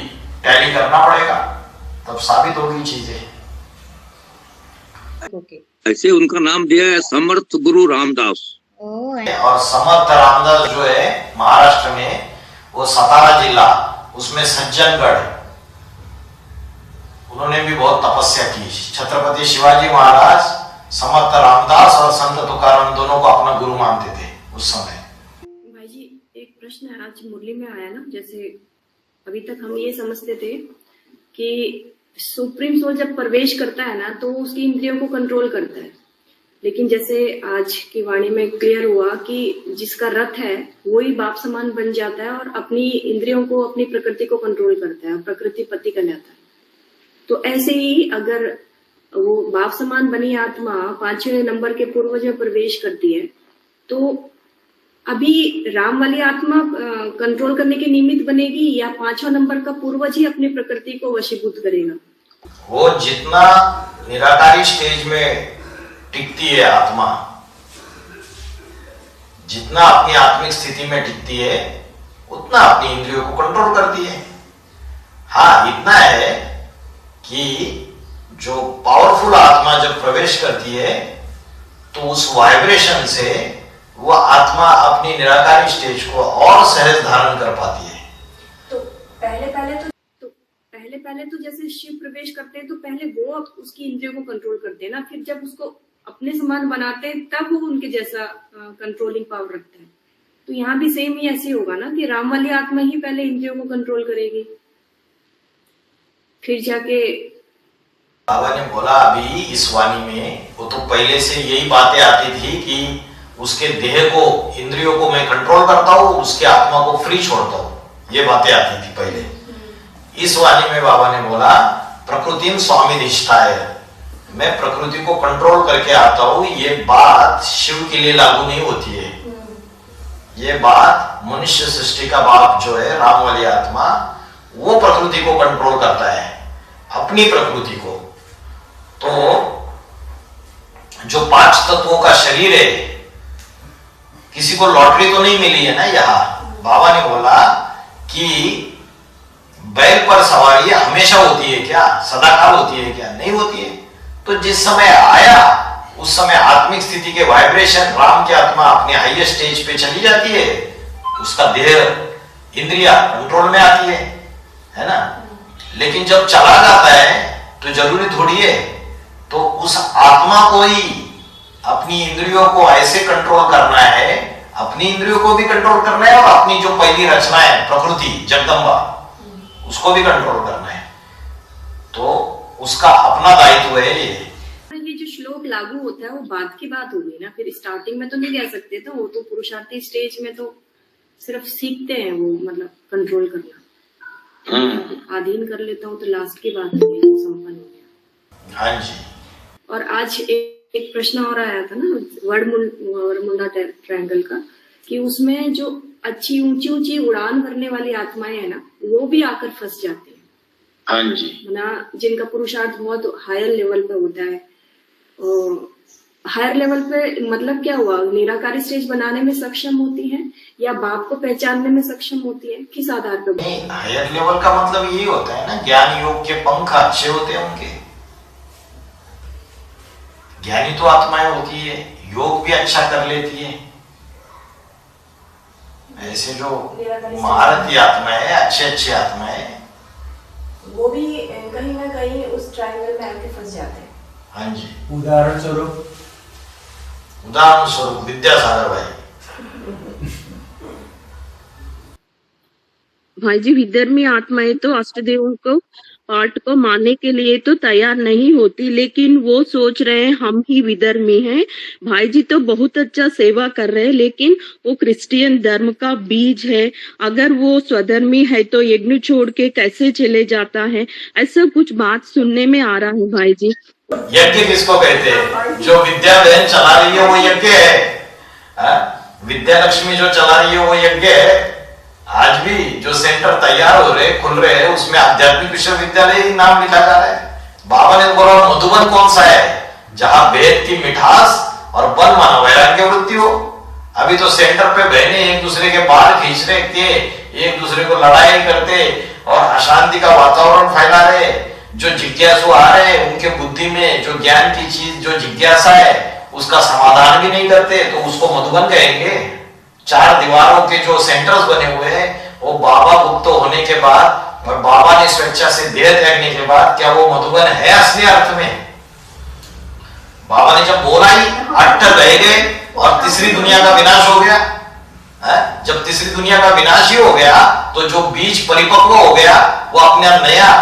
टैली करना पड़ेगा, तब साबित होगी चीजें। ऐसे उनका नाम दिया है समर्थ गुरु रामदास। और समर्थ रामदास जो है महाराष्ट्र में, वो सतारा जिला, उसमें सज्जनगढ़, उन्होंने भी बहुत तपस्या की। छत्रपति शिवाजी महाराज समर्थ रामदास और संत तुकाराम दोनों को अपना गुरु मानते थे उस समय। भाई जी, एक प्रश्न है, आज मुरली में आया ना, जैसे अभी तक हम ये समझते थे कि सुप्रीम सोल जब प्रवेश करता है ना तो उसकी इंद्रियों को कंट्रोल करता है, लेकिन जैसे आज की वाणी में क्लियर हुआ कि जिसका रथ है वही बाप समान बन जाता है और अपनी इंद्रियों को, अपनी प्रकृति को कंट्रोल करता है, प्रकृति पति कहलाता है। तो ऐसे ही अगर वो बाप समान बनी आत्मा 5वें नंबर के पूर्वज में प्रवेश करती है, तो अभी राम वाली आत्मा कंट्रोल करने के निमित्त बनेगी या 5वां नंबर का पूर्वज ही अपनी प्रकृति को वशीभूत करेगा? वो जितना निराकारी स्टेज में टिकती है आत्मा, जितना अपनी आत्मिक स्थिति में टिकती है, उतना अपनी इंद्रियों को कंट्रोल करती है। हाँ, इतना है कि जो पावरफुल आत्मा जब प्रवेश करती है तो उस वाइब्रेशन से वो आत्मा अपनी निराकारी स्टेज को और सहज धारण कर पाती है। तो पहले तो जैसे शिव प्रवेश करते हैं तो पहले वो उसकी इंद्रियों को कंट्रोल करते हैं ना, फिर जब उसको अपने समान बनाते हैं तब वो उनके जैसा कंट्रोलिंग पावर रखते हैं। तो यहाँ भी सेम ही ऐसे होगा ना कि राम वाली आत्मा ही पहले इंद्रियों को कंट्रोल करेगी, फिर जाके। बाबा ने बोला अभी इस वाणी में, वो तो पहले से यही बातें आती थी कि उसके देह को, इंद्रियों को मैं कंट्रोल करता हूँ, उसके आत्मा को फ्री छोड़ता हूँ, ये बातें आती थी पहले। इस वाणी में बाबा ने बोला प्रकृतिम स्वामी निष्ठाय, मैं प्रकृति को कंट्रोल करके आता हूँ। ये बात शिव के लिए लागू नहीं होती है। ये बात मनुष्य सृष्टि का बाप जो है, राम वाली आत्मा, वो प्रकृति को कंट्रोल करता है, अपनी प्रकृति को। तो जो 5 तत्वों का शरीर है, किसी को लॉटरी तो नहीं मिली है ना यहाँ। बाबा ने बोला कि बैल पर सवारी हमेशा होती है क्या, सदाकाल होती है क्या? नहीं होती है। तो जिस समय आया उस समय आत्मिक स्थिति के वाइब्रेशन, राम की आत्मा अपने हाईएस्ट स्टेज पे चली जाती है, उसका देह, इंद्रिया कंट्रोल में आती है ना। लेकिन जब चला जाता है तो जरूरी थोड़ी है, तो उस आत्मा को ही अपनी इंद्रियों को ऐसे कंट्रोल करना है, अपनी इंद्रियों को भी कंट्रोल करना है और अपनी जो पहली रचना है प्रकृति जगदम्बा, उसको भी कंट्रोल करना है। तो उसका अपना दायित्व है ये जो श्लोक लागू होता है वो बाद की बात होगी ना, फिर स्टार्टिंग में तो नहीं कह सकते। तो वो तो पुरुषार्थी स्टेज में तो सिर्फ सीखते हैं वो, मतलब कंट्रोल करना। अधीन कर लेता हूँ तो लास्ट की बात संपन्न हो गया। हाँ जी। और आज एक प्रश्न और आया था ना वर्डमुंडा ट्रायंगल का, कि उसमें जो अच्छी ऊंची ऊंची उड़ान भरने वाली आत्माएं है ना, वो भी आकर फंस जाते हैं। हाँ जी। ना जिनका पुरुषार्थ बहुत हायर लेवल पे होता है, और हायर लेवल पे मतलब क्या हुआ, निराकारी स्टेज बनाने में सक्षम होती हैं या बाप को पहचानने में सक्षम होती है, किस आधार पर? नहीं, हायर लेवल का मतलब यही होता है ना, ज्ञान योग के पंख अच्छे होते हैं उनके। ज्ञानी तो आत्माएं होती है, योग भी अच्छा कर लेती है। ऐसे जो महारथी आत्माएं, अच्छे आत्माएं, वो भी कहीं ना कहीं उस ट्रायंगल में आके फंस जाते हैं। हाँ जी। उदाहरण स्वरूप विद्यासागर भाई। भाई जी, विधर्मी आत्माएं तो अष्टदेवों को पाठ को मानने के लिए तो तैयार नहीं होती, लेकिन वो सोच रहे हैं हम ही विधर्मी हैं। भाई जी तो बहुत अच्छा सेवा कर रहे हैं, लेकिन वो क्रिश्चियन धर्म का बीज है। अगर वो स्वधर्मी है तो यज्ञ छोड़ के कैसे चले जाता है? ऐसा कुछ बात सुनने में आ रहा है भाई जी। यज्ञ किसको कहते हैं? जो विद्या बहन चला रही है वो यज्ञ है। विद्या लक्ष्मी जो चला रही है वो यज्ञ है। आज भी जो सेंटर तैयार हो रहे, खुल रहे हैं, उसमें आध्यात्मिक विश्वविद्यालय ही नाम लिखा जा रहा है। बाबा ने बोला मधुबन कौन सा है जहां वेद की मिठास और बल मानो वैराग्य वृत्ति हो। अभी तो सेंटर पे बहने एक दूसरे के बाल खींच रहे थे, एक दूसरे को लड़ाई करते और अशांति का वातावरण फैला रहे। जो जिज्ञासु आ रहे हैं उनके बुद्धि में जो ज्ञान की चीज, जो जिज्ञासा है, उसका समाधान भी नहीं करते, तो उसको मधुबन कहेंगे। चार दीवारों के जो सेंटर्स बने हुए हैं, वो बाबा मुक्त होने के बाद और बाबा ने स्वेच्छा से देह त्यागने के बाद, क्या वो मधुबन है असली अर्थ में? बाबा ने जब बोला ही अट्ठ रह गए और तीसरी दुनिया का विनाश हो गया। जब तीसरी दुनिया का विनाश ही हो गया तो जो बीज परिपक्व हो गया वो अपना नया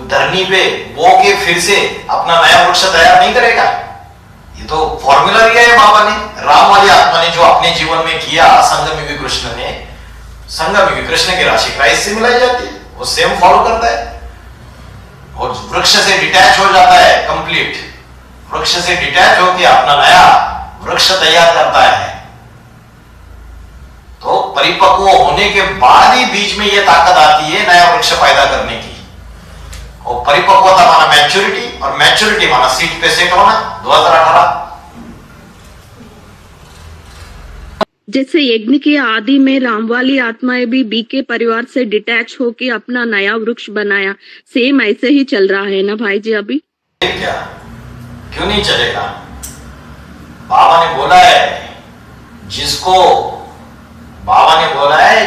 धरनी पे बो के फिर से अपना नया वृक्ष तैयार नहीं करेगा। ये तो फॉर्मूला दिया है बाबा ने। राम वाली आत्मा ने जो अपने जीवन में किया, संगम कृष्ण ने, संगम कृष्ण की राशि क्राइस्ट से मिलाई जाती है, वो सेम फॉलो करता है और वृक्ष से डिटैच हो जाता है कंप्लीट। वृक्ष से डिटैच होकर अपना नया वृक्ष तैयार करता है। तो परिपक्व होने के बाद ही बीज में यह ताकत आती है नया वृक्ष पैदा करने की। और परिपक्वता माना मैच्योरिटी, और मैच्योरिटी माना सीट पे सेट होना। 2018 जैसे यज्ञ के आदि में रामवाली आत्माएं भी बीके परिवार से डिटैच होके अपना नया वृक्ष बनाया, सेम ऐसे ही चल रहा है ना भाई जी अभी? क्या क्यों नहीं चलेगा? बाबा ने बोला है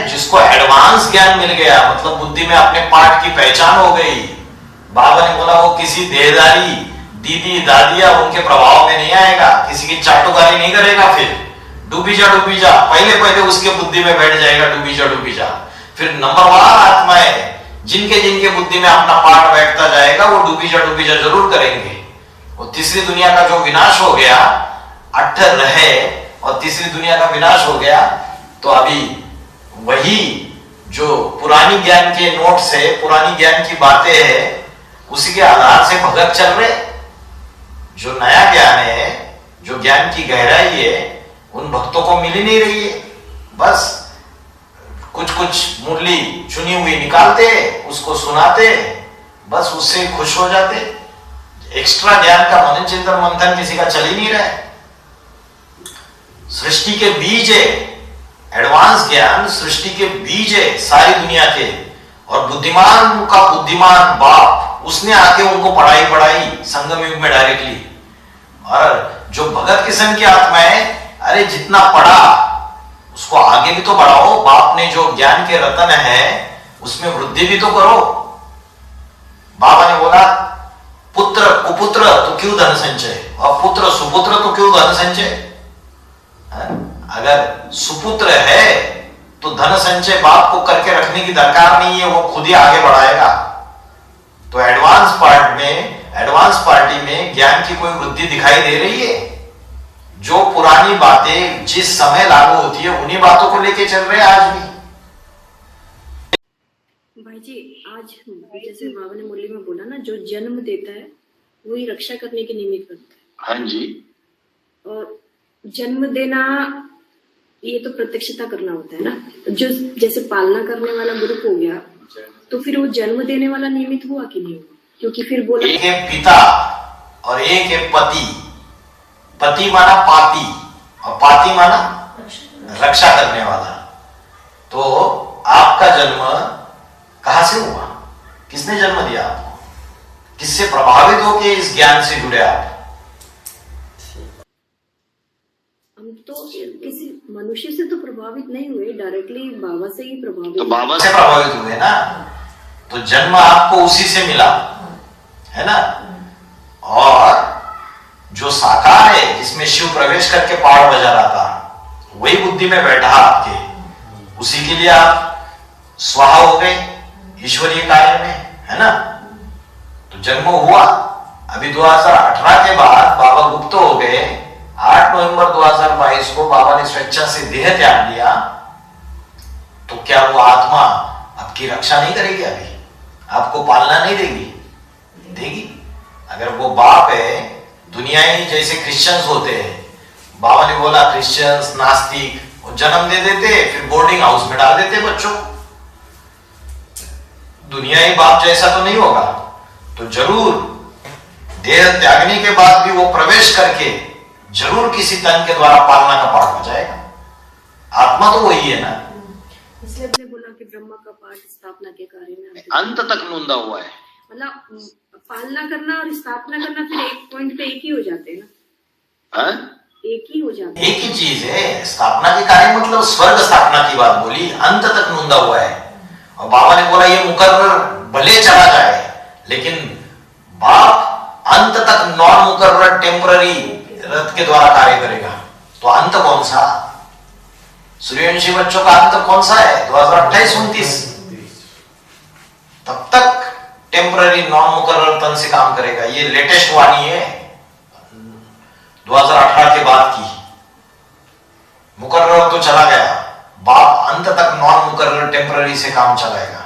जिसको एडवांस ज्ञान मिल गया, मतलब बुद्धि में अपने पाठ की पहचान हो गई। बाबा ने बोला वो किसी देहदारी दीदी दादिया उनके प्रभाव में नहीं आएगा, किसी की चाटुकारी नहीं करेगा। फिर डूबी जा पहले उसके बुद्धि में बैठ जाएगा, डूबी जा। फिर नंबरवार आत्माएं जिनके बुद्धि में अपना पाठ बैठता जाएगा वो डूबी जा जरूर करेंगे। वो तीसरी दुनिया का जो विनाश हो गया, अट्ठ रहे और तीसरी दुनिया का विनाश हो गया, तो अभी वही जो पुरानी ज्ञान के नोट से, पुरानी ज्ञान की बातें है, उसी के आधार से भगत चल रहे। जो नया ज्ञान है, जो ज्ञान की गहराई है, उन भक्तों को मिल ही नहीं रही है। बस कुछ मुरली चुनी हुई निकालते, उसको सुनाते, बस उससे खुश हो जाते। एक्स्ट्रा ज्ञान का मनन चिंतन मंथन किसी का चल ही नहीं रहा है। सृष्टि के बीज है एडवांस ज्ञान, सृष्टि के बीज है सारी दुनिया के, और बुद्धिमान का बुद्धिमान बाप, उसने आके उनको पढ़ाई संगम युग में डायरेक्टली। और जो भगत किस्म की आत्मा है, अरे जितना पढ़ा उसको आगे भी तो बढ़ाओ। बाप ने जो ज्ञान के रतन है उसमें वृद्धि भी तो करो। बाबा ने बोला पुत्र कुपुत्र तो क्यों धन संचय, और पुत्र सुपुत्र तो क्यों धन संचय। अगर सुपुत्र है तो धन संचय बाप को करके रखने की दरकार नहीं है, वो खुद ही आगे बढ़ाएगा। तो एडवांस पार्टी में ज्ञान की कोई वृद्धि दिखाई दे रही है? जो पुरानी बातें जिस समय लागू होती है उन्हीं बातों को लेके चल रहे हैं आज भी। भाई जी, आज जैसे बाबा ने मुरली में बोला ना, जो जन्म देता है वही रक्षा करने के निमित्त बनता है। हाँ जी। और जन्म देना ये तो प्रत्यक्षता करना होता है ना, जो जैसे पालना करने वाला ग्रुप हो गया, तो फिर वो जन्म देने वाला नियमित हुआ कि नहीं हुआ? क्योंकि फिर बोला एक है पिता और एक है पति। पति माना पाती और पाती माना रक्षा करने वाला। तो आपका जन्म कहां से हुआ? किसने जन्म दिया आपको? किससे प्रभावित होकर इस ज्ञान से जुड़े आप? हम तो किसी मनुष्य से तो प्रभावित नहीं हुए, डायरेक्टली बाबा से ही प्रभावित। तो बाबा से प्रभावित हुए ना, तो जन्म आपको उसी से मिला है ना। और जो साकार है, जिसमें शिव प्रवेश करके पहाड़ बजा रहा था, वही बुद्धि में बैठा आपके, उसी के लिए आप स्वाहा हो गए ईश्वरीय कार्य में, है ना। तो जन्म हुआ। अभी 2018 के बाद बाबा गुप्त हो गए। 8 नवंबर 2022 को बाबा ने स्वेच्छा से देह त्याग दिया। तो क्या वो आत्मा आपकी रक्षा नहीं करेगी? अभी आपको पालना नहीं देगी? देगी। अगर वो बाप है, दुनियाई जैसे क्रिश्चियंस होते हैं, बाबा ने बोला क्रिश्चियंस नास्तिक, वो जन्म दे देते, फिर बोर्डिंग हाउस में डाल देते बच्चों। दुनियाई बाप जैसा तो नहीं होगा। तो जरूर देह त्यागने के बाद भी वो प्रवेश करके जरूर किसी तन के द्वारा पालना का पाठ हो जाएगा। आत्मा तो वही है ना। इसलिए आपने बोला कि ब्रह्मा का पाठ स्थापना के कार्य में अंत तक नूंदा हुआ है। मतलब पालना करना और स्थापना करना फिर एक पॉइंट पे एक ही हो जाते हैं ना। हाँ? एक ही हो जाते हैं। एक ही चीज है। स्थापना के कार्य मतलब स्वर्ग स्थापना की बात बोली, अंत तक नूंदा हुआ है। और बाबा ने बोला ये मुकर्रर भले चला जाए, लेकिन बाप अंत तक नॉन मुकर्रर टेम्पररी रथ के द्वारा कार्य करेगा। तो अंत कौन सा? सूर्यवंशी बच्चों का अंत कौन सा है? 2028-29। तब तक टेम्पररी नॉन मुकर्रर तन से काम करेगा। ये लेटेस्ट वाणी है 2018 के बाद की। मुकर्रर तो चला गया, बाप अंत तक नॉन मुकर्रर टेम्पररी से काम चलाएगा।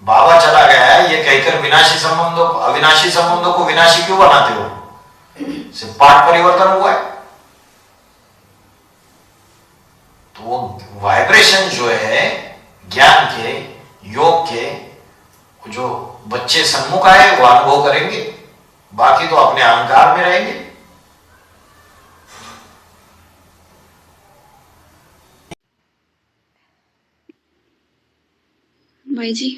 बाबा चला गया है ये कहकर विनाशी संबंधों, अविनाशी संबंधों को विनाशी क्यों बनाते हो? सिर्फ पाठ परिवर्तन हुआ है। तो वो वाइब्रेशन जो है ज्ञान के, योग के, जो बच्चे सन्मुख आए वो अनुभव करेंगे, बाकी तो अपने अहंकार में रहेंगे। भाई जी,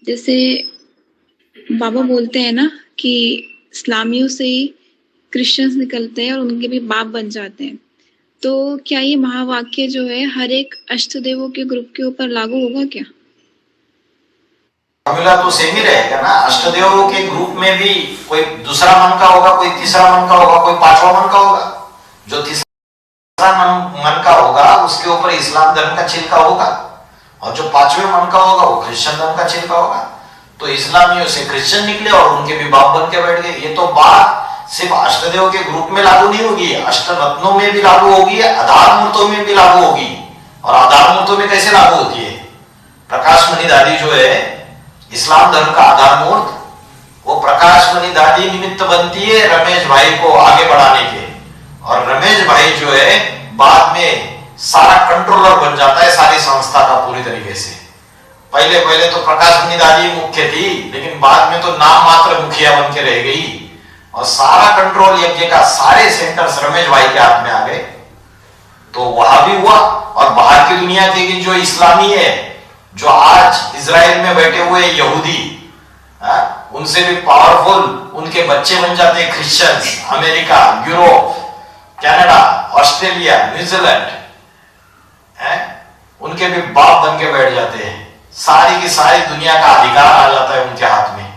जैसे बाबा बोलते हैं ना कि इस्लामियों से ही क्रिश्चियंस निकलते हैं और उनके भी बाप बन जाते हैं, तो क्या ये महावाक्य जो है हर एक अष्टदेवों के ग्रुप के ऊपर लागू होगा क्या? फॉर्मूला तो सेम ही रहेगा ना। अष्टदेवों के ग्रुप में भी कोई दूसरा मन का होगा, कोई तीसरा मन का होगा, कोई पांचवा मन का होगा। जो तीसरा मन का होगा उसके ऊपर इस्लाम धर्म का छिलका होगा, और जो पांचवें मन का होगा वो क्रिश्चियन धर्म का छिलका होगा। तो इस्लामियों से क्रिश्चियन निकले और उनके भी बाप बन के बैठ गए। ये तो बात सिर्फ अष्टदेव के ग्रुप में लागू नहीं होगी, अष्टरत्नों में भी लागू होगी, आधार मूर्तों में भी लागू होगी। और आधार मूर्तों में कैसे लागू होती है? प्रकाश मणि दादी जो है इस्लाम धर्म का आधार मूर्त, वो प्रकाश मणि दादी निमित्त बनती है रमेश भाई को आगे बढ़ाने के। और रमेश भाई जो है बाद में सारा कंट्रोलर बन जाता है सारी संस्था का पूरी तरीके से। पहले तो प्रकाश मणि दादी मुख्य थी, लेकिन बाद में तो नाम मात्र मुखिया बन के रह गई और सारा कंट्रोल यज्ञ का सारे सेंटर्स रमेश भाई के हाथ में आ गए। तो वहां भी हुआ। और बाहर की दुनिया के जो इस्लामी है, जो आज इजराइल में बैठे हुए यहूदी, उनसे भी पावरफुल उनके बच्चे बन जाते हैं Christians. America, Europe, Canada, Australia, New Zealand, उनके भी बाप बन के बैठ जाते हैं। सारी की सारी दुनिया का अधिकार आ जाता है उनके हाथ में।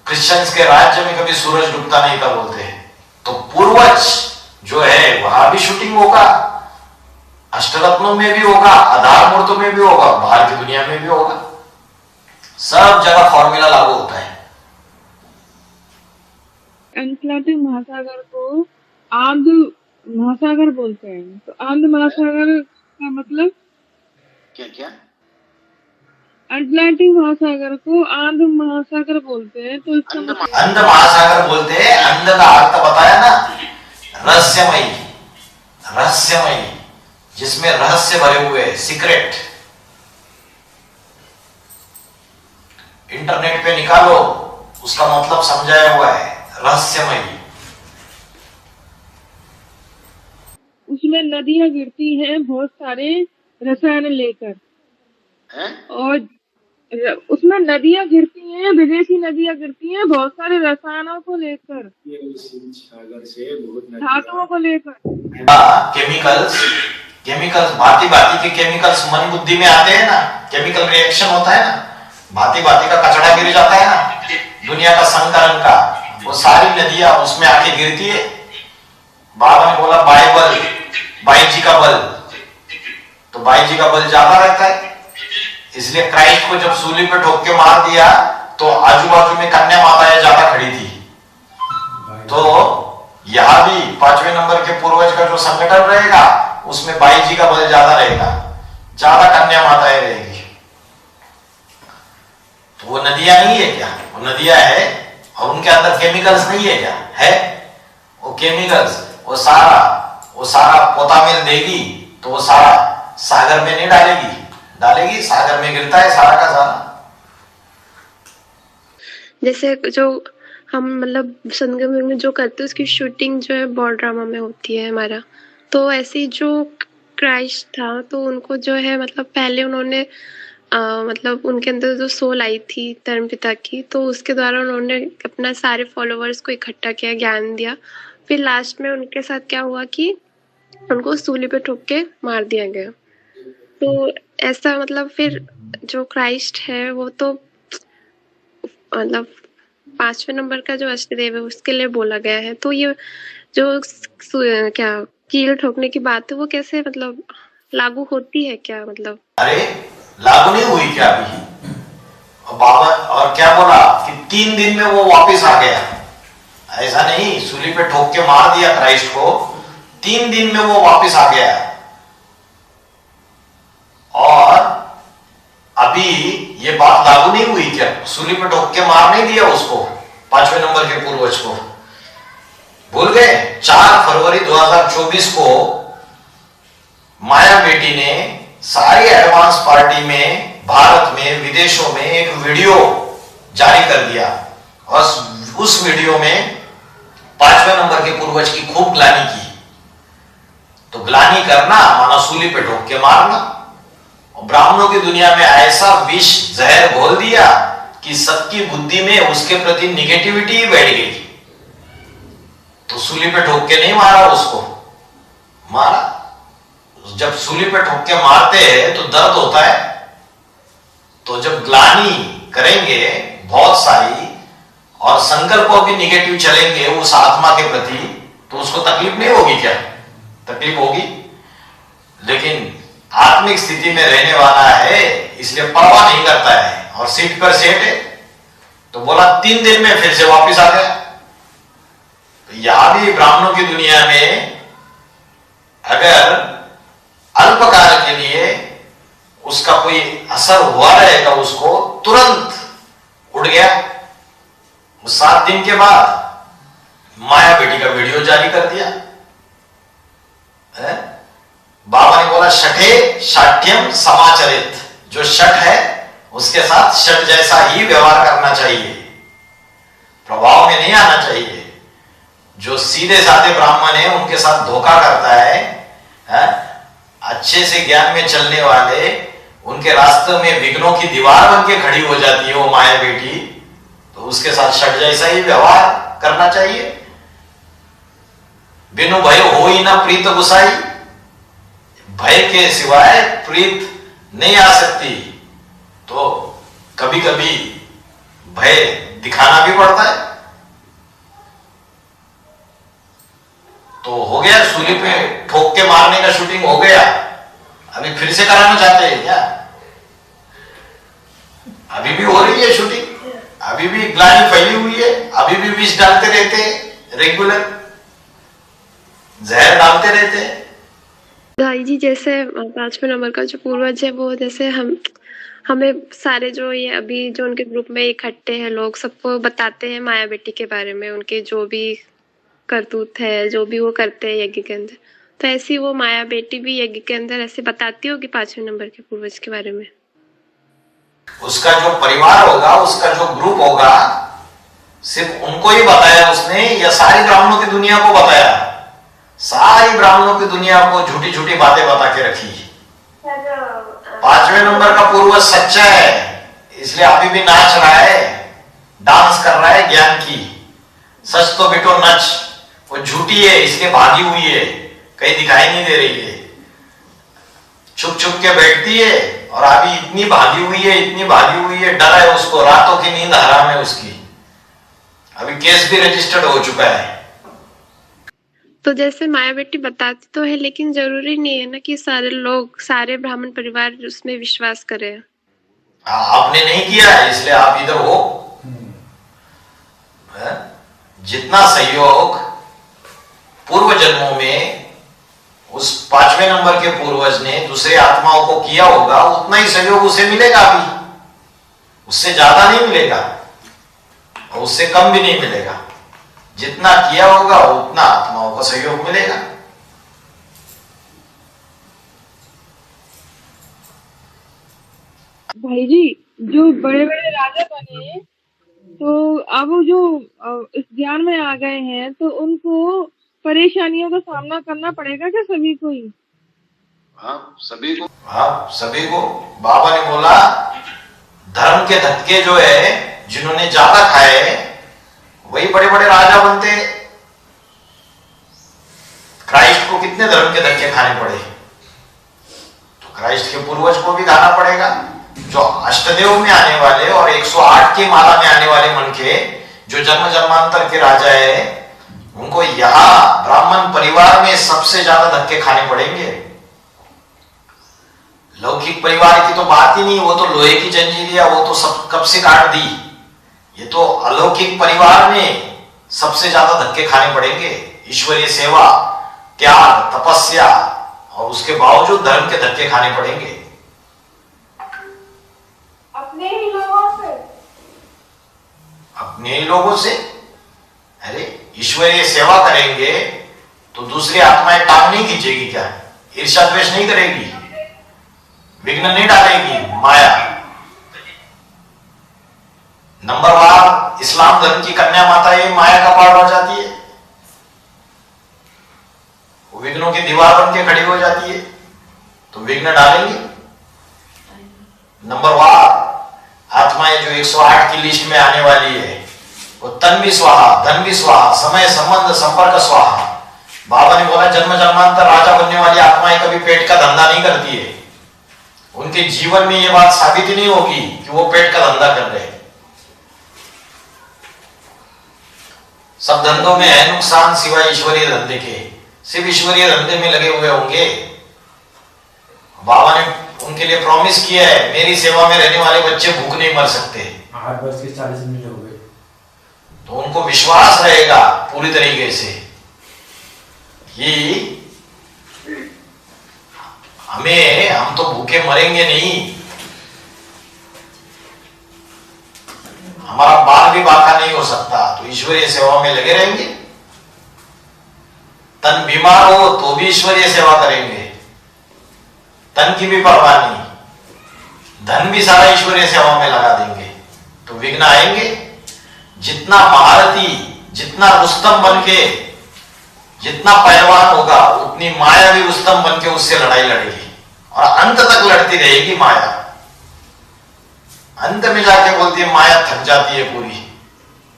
क्रिश्चियंस के राज्य में कभी सूरज डूबता नहीं था बोलते हैं। तो पूर्वज जो है वहां भी शूटिंग होगा, अष्टरत्नों में भी होगा, आधार मूर्तों में भी होगा, बाहर की दुनिया में भी होगा। सब जगह फॉर्मूला लागू होता है। अटलांटिक महासागर को आंध्र महासागर बोलते हैं। तो आंध्र महासागर का मतलब क्या क्या? अटलांटिक महासागर को आंध महासागर बोलते हैं, तो इसका अंध महासागर बोलते हैं। अंध का अर्थ बताया ना, रहस्यमयी, रहस्यमयी, जिसमें रहस्य भरे हुए, सीक्रेट। इंटरनेट पे निकालो, उसका मतलब समझाया हुआ है, रहस्यमयी। उसमें नदियां गिरती हैं बहुत सारे रसायन लेकर, और उसमें नदियां गिरती हैं, विदेशी नदियां गिरती हैं बहुत सारे रसायनों को लेकर, सागर से बहुत धातुओं को लेकर। केमिकल्स, केमिकल्स, भांति भांति के केमिकल्स मन बुद्धि में आते हैं ना, केमिकल रिएक्शन होता है ना, भांति भांति का कचरा गिर जाता है ना दुनिया का, संकलन का, वो सारी नदियां उसमें आके गिरती है। बाबा ने बोला बाइबल, बाई जी का बल, तो बाई जी का बल ज्यादा रहता है। इसलिए क्राइस्ट को जब सूली पे ठोक के मार दिया तो आजू बाजू में कन्या माताएं ज्यादा खड़ी थी। तो यहां भी 5वें नंबर के पूर्वज का जो संगठन रहेगा उसमें बाई जी का बल ज्यादा रहेगा, ज्यादा कन्या माताएं रहेगी। तो वो नदियां नहीं है क्या? वो नदियां है, और उनके अंदर केमिकल्स नहीं है क्या? है। वो केमिकल्स वो सारा पोता में देगी तो वो सारा सागर में नहीं डालेगी, सागर में गिरता है सारा का सारा। जैसे जो हम मतलब संगम में जो करते हैं उसकी शूटिंग जो है बॉर्ड ड्रामा में होती है हमारा, तो ऐसी जो क्राइस्ट था तो उनको जो है मतलब पहले उन्होंने मतलब उनके अंदर जो सोल आई थी धर्मपिता की, तो उसके द्वारा उन्होंने अपना सारे फॉलोअर्स को इकट्ठा किया, ज्ञान दिया। फिर लास्ट में उनके साथ क्या हुआ कि उनको सूली पे ठोक के मार दिया गया। तो ऐसा मतलब फिर जो क्राइस्ट है वो तो मतलब 5वें नंबर का जो अष्टदेव है उसके लिए बोला गया है। तो ये जो क्या कील ठोकने की बात है वो कैसे मतलब लागू होती है क्या? मतलब अरे लागू नहीं हुई क्या अभी? बाबा और क्या बोला कि 3 दिन में वो वापस आ गया। ऐसा नहीं सूली पे ठोक के मार दिया क्राइस्ट को, 3 दिन में वो वापस आ गया। और अभी ये बात लागू नहीं हुई क्या? सूली पे ठोक के मार नहीं दिया उसको, 5वें नंबर के पूर्वज को, भूल गए? 4 फरवरी 2024 को माया बेटी ने सारी एडवांस पार्टी में भारत में विदेशों में एक वीडियो जारी कर दिया, और उस वीडियो में 5वें नंबर के पूर्वज की खूब ग्लानि की। तो ग्लानि करना माना सूली पे ठोक के मारना। और ब्राह्मणों की दुनिया में ऐसा विष जहर घोल दिया कि सबकी बुद्धि में उसके प्रति निगेटिविटी ही बैठ गई। तो सूली पे ठोक के नहीं मारा उसको, मारा। जब सूली पे ठोक के मारते हैं तो दर्द होता है, तो जब ग्लानि करेंगे बहुत सारी और संकल्प भी निगेटिव चलेंगे उस आत्मा के प्रति, तो उसको तकलीफ नहीं होगी क्या? तकलीफ होगी। लेकिन आत्मिक स्थिति में रहने वाला है इसलिए परवाह नहीं करता है, और सीट पर सेट है। तो बोला 3 दिन में फिर से वापस आ गया। तो यहां भी ब्राह्मणों की दुनिया में अगर अल्पकाल के लिए उसका कोई असर हुआ रहेगा, उसको तुरंत उड़ गया। 7 दिन के बाद माया बेटी का वीडियो जारी कर दिया है? बाबा ने बोला शठे शाठ्यम समाचरित, जो शठ है उसके साथ शठ जैसा ही व्यवहार करना चाहिए, प्रभाव में नहीं आना चाहिए। जो सीधे साधे ब्राह्मण है उनके साथ धोखा करता है? अच्छे से ज्ञान में चलने वाले उनके रास्ते में विघ्नों की दीवार बन के खड़ी हो जाती है वो माया बेटी, तो उसके साथ शठ जैसा ही व्यवहार करना चाहिए। बिनु भय हो ही ना प्रीत गुसाई, भय के सिवाय प्रीत नहीं आ सकती। तो कभी कभी भय दिखाना भी पड़ता है। तो हो गया, सूली पे ठोक के मारने का शूटिंग हो गया। अभी फिर से कराना चाहते हैं क्या? अभी भी हो रही है शूटिंग, अभी भी ग्लानि फैली हुई है, अभी भी विष डालते रहते हैं, रेगुलर जहर डालते रहते हैं। भाई जी जैसे 5वें नंबर का जो पूर्वज है वो जैसे हम हमें सारे जो ये अभी जो उनके ग्रुप में इकट्ठे हैं लोग सबको बताते हैं माया बेटी के बारे में, उनके जो भी करतूत है, जो भी वो करते हैं यज्ञ के अंदर। तो ऐसी वो माया बेटी भी यज्ञ के अंदर ऐसे बताती होगी 5वें नंबर के पूर्वज के बारे में। उसका जो परिवार होगा, उसका जो ग्रुप होगा, सिर्फ उनको ही बताया उसने या सारी ब्राह्मणों की दुनिया को बताया? सारी ब्राह्मणों की दुनिया को झूठी झूठी बातें बता के रखी। 5वें नंबर का पूर्वज सच्चा है, इसलिए अभी भी नाच रहा है, डांस कर रहा है ज्ञान की। सच तो बेटो नच, वो झूठी है इसलिए भागी हुई है, कहीं दिखाई नहीं दे रही है, छुप छुप के बैठती है और अभी इतनी भागी हुई है, इतनी भागी हुई है, डर है उसको, रातों की नींद हराम है उसकी। अभी केस भी रजिस्टर्ड हो चुका है। तो जैसे माया बेटी बताती तो है, लेकिन जरूरी नहीं है ना कि सारे लोग, सारे ब्राह्मण परिवार उसमें विश्वास करें। आपने नहीं किया है इसलिए आप इधर हो। जितना सहयोग पूर्व जन्मों में उस 5वें नंबर के पूर्वज ने दूसरे आत्माओं को किया होगा, उतना ही सहयोग उसे मिलेगा अभी, उससे ज्यादा नहीं मिलेगा और उससे कम भी नहीं मिलेगा। जितना किया होगा उतना आत्माओं का सहयोग मिलेगा। भाई जी, जो बड़े बड़े राजा बने तो अब जो इस ज्ञान में आ गए हैं तो उनको परेशानियों का सामना करना पड़ेगा क्या सभी को ही? हाँ सभी को। बाबा ने बोला धर्म के धक्के जो है जिन्होंने ज्यादा खाए वही बड़े बड़े राजा बनते। क्राइस्ट को कितने धर्म के धक्के खाने पड़े, तो क्राइस्ट के पूर्वज को भी खाना पड़ेगा। जो अष्टदेव में आने वाले और 108 की माला में आने वाले मन के जो जन्म जन्मांतर के राजा है, उनको यहां ब्राह्मण परिवार में सबसे ज्यादा धक्के खाने पड़ेंगे। लौकिक परिवार की तो बात ही नहीं, वो तो लोहे की जंजीरियां वो तो सब कब से काट दी। ये तो अलौकिक परिवार में सबसे ज्यादा धक्के खाने पड़ेंगे। ईश्वरीय सेवा, त्याग, तपस्या और उसके बावजूद धर्म के धक्के खाने पड़ेंगे। अपने ही लोगों से। अपने ही लोगों से? अरे ईश्वरीय सेवा करेंगे तो दूसरी आत्माएं टांग नहीं खींचेगी क्या? ईर्ष्या द्वेष नहीं करेगी, विघ्न नहीं डालेगी माया। नंबरवार इस्लाम धर्म की कन्या माता ये माया का पार हो जाती है, वो विघ्नों की दीवार बन के खड़ी हो जाती है, तो विघ्न डालेंगे। नंबरवार आत्माएं जो 108 की लिस्ट में आने वाली है, वो तन भी स्वाहा, धन भी स्वाहा, समय संबंध संपर्क स्वाहा। बाबा ने बोला जन्म जन्मांतर राजा बनने वाली आत्माएं कभी पेट का धंधा नहीं करती है। उनके जीवन में ये बात साबित ही नहीं होगी कि वो पेट का धंधा कर रहे हैं। सब धंधों में है नुकसान सिवाय ईश्वरीय धंधे के। सिर्फ ईश्वरीय धंधे में लगे हुए होंगे। बाबा ने उनके लिए प्रॉमिस किया है, मेरी सेवा में रहने वाले बच्चे भूख नहीं मर सकते। 8:40 हो गए। तो उनको विश्वास रहेगा पूरी तरीके से कि हम तो भूखे मरेंगे नहीं, हमारा बाल भी बाका नहीं हो सकता, तो ईश्वरीय सेवा में लगे रहेंगे। तन बीमार हो तो भी ईश्वरीय सेवा करेंगे, तन की भी परवाह नहीं, धन भी सारा ईश्वरीय सेवा में लगा देंगे, तो विघ्न आएंगे। जितना महारथी, जितना रुस्तम बनके, जितना पहलवान होगा, उतनी माया भी रुस्तम बनके उससे लड़ाई लड़ेगी और अंत तक लड़ती रहेगी माया। अंत में जाके बोलती है, माया थक जाती है पूरी,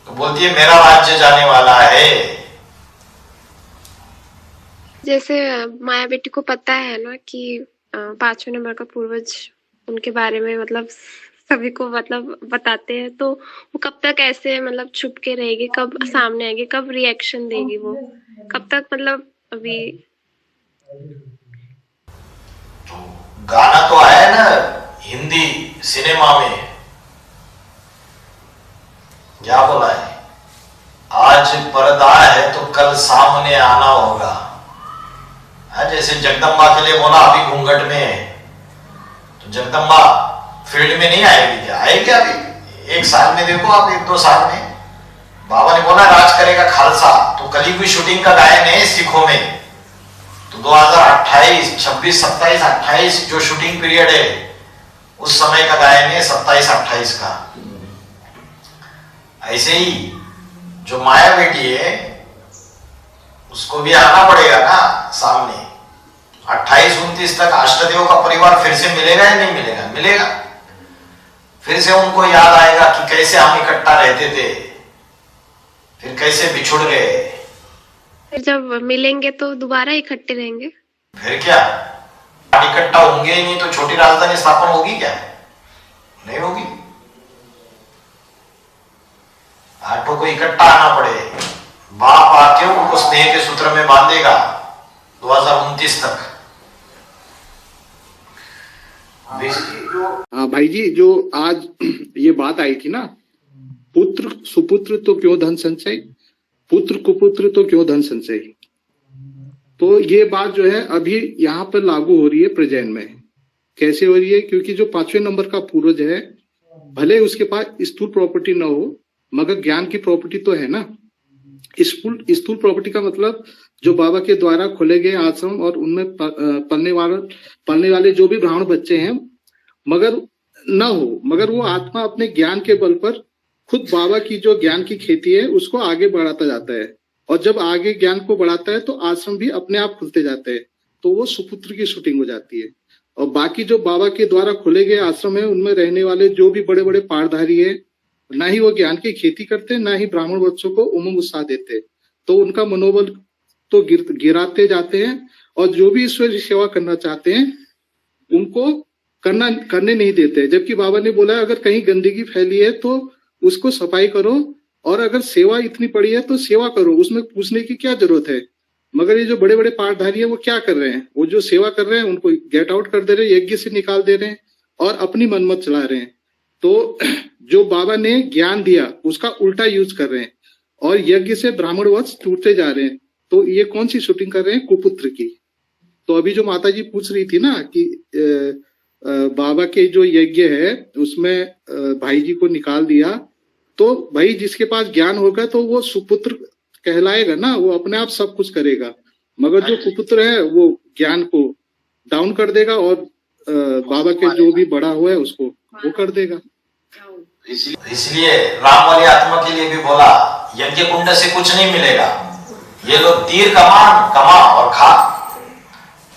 तो बोलती है मेरा राज्य जाने वाला है। जैसे माया बेटी को पता है ना कि 5वें नंबर का पूर्वज उनके बारे में मतलब सभी को मतलब बताते हैं, तो वो कब तक ऐसे मतलब छुप के रहेगी, कब सामने आएगी, कब रिएक्शन देगी, वो कब तक मतलब अभी गाना तो आया ना हिंदी सिनेमा में, क्या बोला है, आज पर्दा है तो कल सामने आना होगा। जैसे जगदम्बा के लिए बोला अभी घूंघट में है, तो जगदम्बा फील्ड में नहीं आएगी क्या? आएगी अभी 1 साल में, देखो आप 1-2 साल में। बाबा ने बोला राज करेगा खालसा, तो कली की शूटिंग का गायन है सिखों में। तो 2028, 26, 27, 28 जो शूटिंग पीरियड है उस समय का गायन है 27-28 का। ऐसे ही जो माया बेटी है उसको भी आना पड़ेगा ना सामने। 28-29 तक अष्टदेव का परिवार फिर से मिलेगा या नहीं मिलेगा? मिलेगा। फिर से उनको याद आएगा कि कैसे हम इकट्ठा रहते थे, फिर कैसे बिछुड़ गए। फिर जब मिलेंगे तो दोबारा इकट्ठे रहेंगे। फिर क्या इकट्ठा होंगे ही नहीं तो छोटी राजधानी स्थापना होगी क्या? नहीं होगी। आठों को इकट्ठा आना पड़े। बाप आके उनको स्नेह के सूत्र में बांधेगा 2029 तक। हाँ भाई जी, जो आज ये बात आई थी ना, पुत्र सुपुत्र तो क्यों धन संचय, पुत्र कुपुत्र तो क्यों धन संचय, तो ये बात जो है अभी यहाँ पर लागू हो रही है प्रेजेंट में। कैसे हो रही है? क्योंकि जो 5वें नंबर का पूर्वज है, भले उसके पास स्थूल प्रॉपर्टी ना हो मगर ज्ञान की प्रॉपर्टी तो है ना। स्थूल प्रॉपर्टी का मतलब जो बाबा के द्वारा खोले गए आश्रम और उनमें पलने वाले जो भी ब्राह्मण बच्चे हैं मगर ना हो, मगर वो आत्मा अपने ज्ञान के बल पर खुद बाबा की जो ज्ञान की खेती है उसको आगे बढ़ाता जाता है। और जब आगे ज्ञान को बढ़ाता है तो आश्रम भी अपने आप खुलते जाते हैं। तो वो सुपुत्र की शूटिंग हो जाती है। और बाकी जो बाबा के द्वारा खोले गए आश्रम है उनमें रहने वाले जो भी बड़े बड़े पाठधारी है, ना ही वो ज्ञान की खेती करते, ना ही ब्राह्मण बच्चों को उमंग उत्साह देते, तो उनका मनोबल तो गिराते जाते हैं। और जो भी ईश्वर की सेवा करना चाहते हैं उनको करने नहीं देते। जबकि बाबा ने बोला अगर कहीं गंदगी फैली है तो उसको सफाई करो, और अगर सेवा इतनी पड़ी है तो सेवा करो, उसमें पूछने की क्या जरूरत है। मगर ये जो बड़े बड़े पाठधारी है वो क्या कर रहे हैं? वो जो सेवा कर रहे हैं उनको गेट आउट कर दे रहे हैं, यज्ञ से निकाल दे रहे हैं और अपनी मनमत चला रहे हैं। तो जो बाबा ने ज्ञान दिया उसका उल्टा यूज कर रहे हैं और यज्ञ से ब्राह्मण वंश टूटते जा रहे हैं। तो ये कौन सी शूटिंग कर रहे हैं? कुपुत्र की। तो अभी जो माता जी पूछ रही थी ना कि बाबा के जो यज्ञ है उसमें भाई जी को निकाल दिया, तो भाई जिसके पास ज्ञान होगा तो वो सुपुत्र कहलाएगा ना, वो अपने आप सब कुछ करेगा। मगर जो कुपुत्र है वो ज्ञान को डाउन कर देगा और बाबा के जो भी बड़ा हुआ है उसको वो कर देगा। इसलिए राम वाली आत्मा के लिए भी बोला यज्ञ कुंड से कुछ नहीं मिलेगा, ये लोग तीर कमा और खा।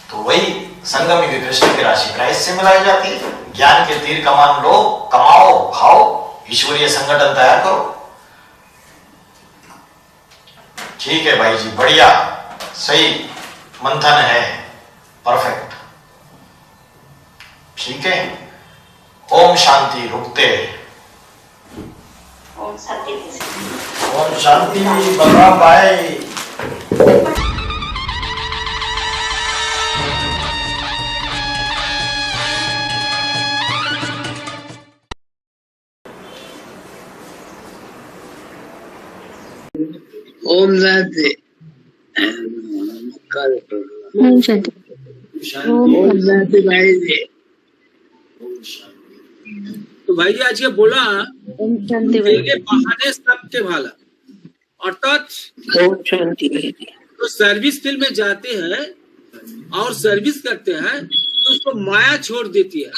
तो वही संगम युग कृष्ण की राशि प्राइस से मिलाई जाती है। ज्ञान के तीर कमान लो, कमाओ, खाओ, ईश्वरीय संगठन तैयार करो। ठीक है भाई जी, बढ़िया, सही मंथन है, परफेक्ट। ठीक है, ओम शांति। रुकते ओम शांति। ओम शांति। बलराम भाई ओम शांति। ओम शांति। ओम शांति भाई जी। तो भाई जी आज ये बोला ये बहाने सबके भाला, अर्थात तो सर्विस फील्ड में जाते हैं और सर्विस करते हैं तो उसको माया छोड़ देती है।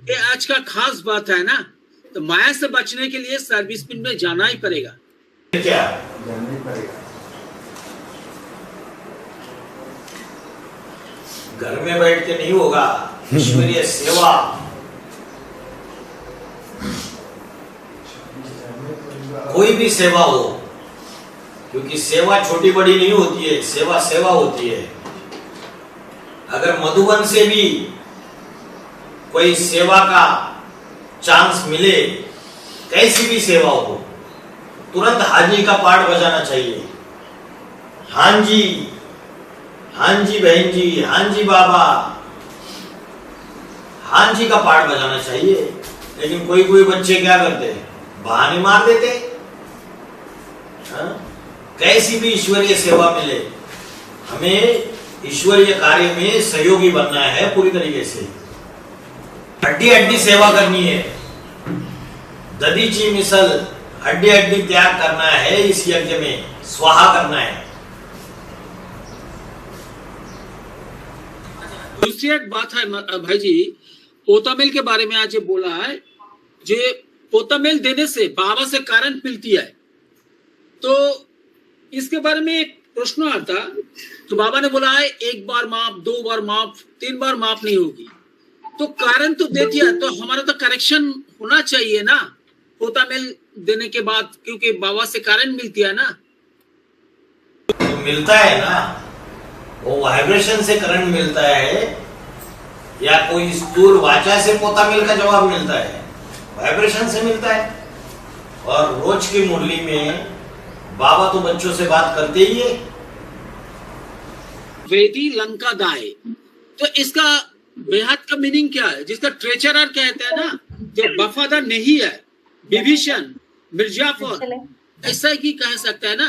ये आज का खास बात है ना। तो माया से बचने के लिए सर्विस फील्ड में जाना ही पड़ेगा। क्या घर में बैठ के नहीं होगा, ईश्वरीय सेवा। कोई भी सेवा हो, क्योंकि सेवा छोटी बड़ी नहीं होती है, सेवा सेवा होती है। अगर मधुबन से भी कोई सेवा का चांस मिले, कैसी भी सेवा हो, तुरंत हाजी का पाठ बजाना चाहिए। हाँ जी, हाँ जी बहन जी, हाँ जी बाबा, हाँ जी का पाठ बजाना चाहिए। लेकिन कोई कोई बच्चे क्या करते हैं, बहाने मार देते। कैसी भी ईश्वरीय सेवा मिले, हमें ईश्वरीय कार्य में सहयोगी बनना है पूरी तरीके से। हड्डी हड्डी सेवा करनी है, दधीची मिसल हड्डी हड्डी त्याग करना है, इस यज्ञ में स्वाहा करना है। दूसरी एक बात है भाई जी, पोतामेल के बारे में आज ये बोला है, जे पोतामेल देने से बाबा से कारण मिलती है, तो इसके बारे में एक प्रश्न आता, तो बाबा ने बोला है 1 बार माफ, 2 बार माफ, 3 बार माफ नहीं होगी, तो कारण तो दे दिया, तो हमारा तो करेक्शन होना चाहिए ना पोतामेल देने के बाद, क्योंकि बाबा से कारण मिलती है ना। तो मिलता है ना, वो वाइब्रेशन से करंट मिलता है या कोई स्थूल वाचा से पोतामेल का जवाब मिलता है, वाइब्रेशन से मिलता है। और रोज की मुरली में बाबा तो बच्चों से बात करते ही है। वेदी लंका दाए, तो इसका बेहद का मीनिंग क्या है, जिसका ट्रेचरर कहते हैं ना, जो वफादार नहीं है, विभीषण, मिर्जाफर, ऐसा ही कह सकता है ना।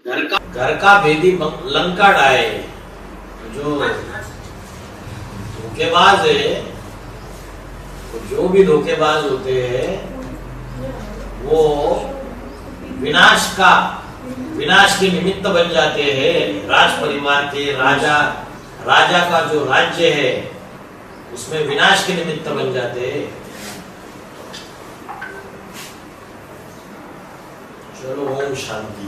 घर का भेदी लंका डाए, जो धोखेबाज है, जो भी धोखेबाज होते हैं वो विनाश के निमित्त बन जाते हैं। राज परिवार के राजा का जो राज्य है उसमें विनाश के निमित्त बन जाते हैं। चलो, ओम शांति।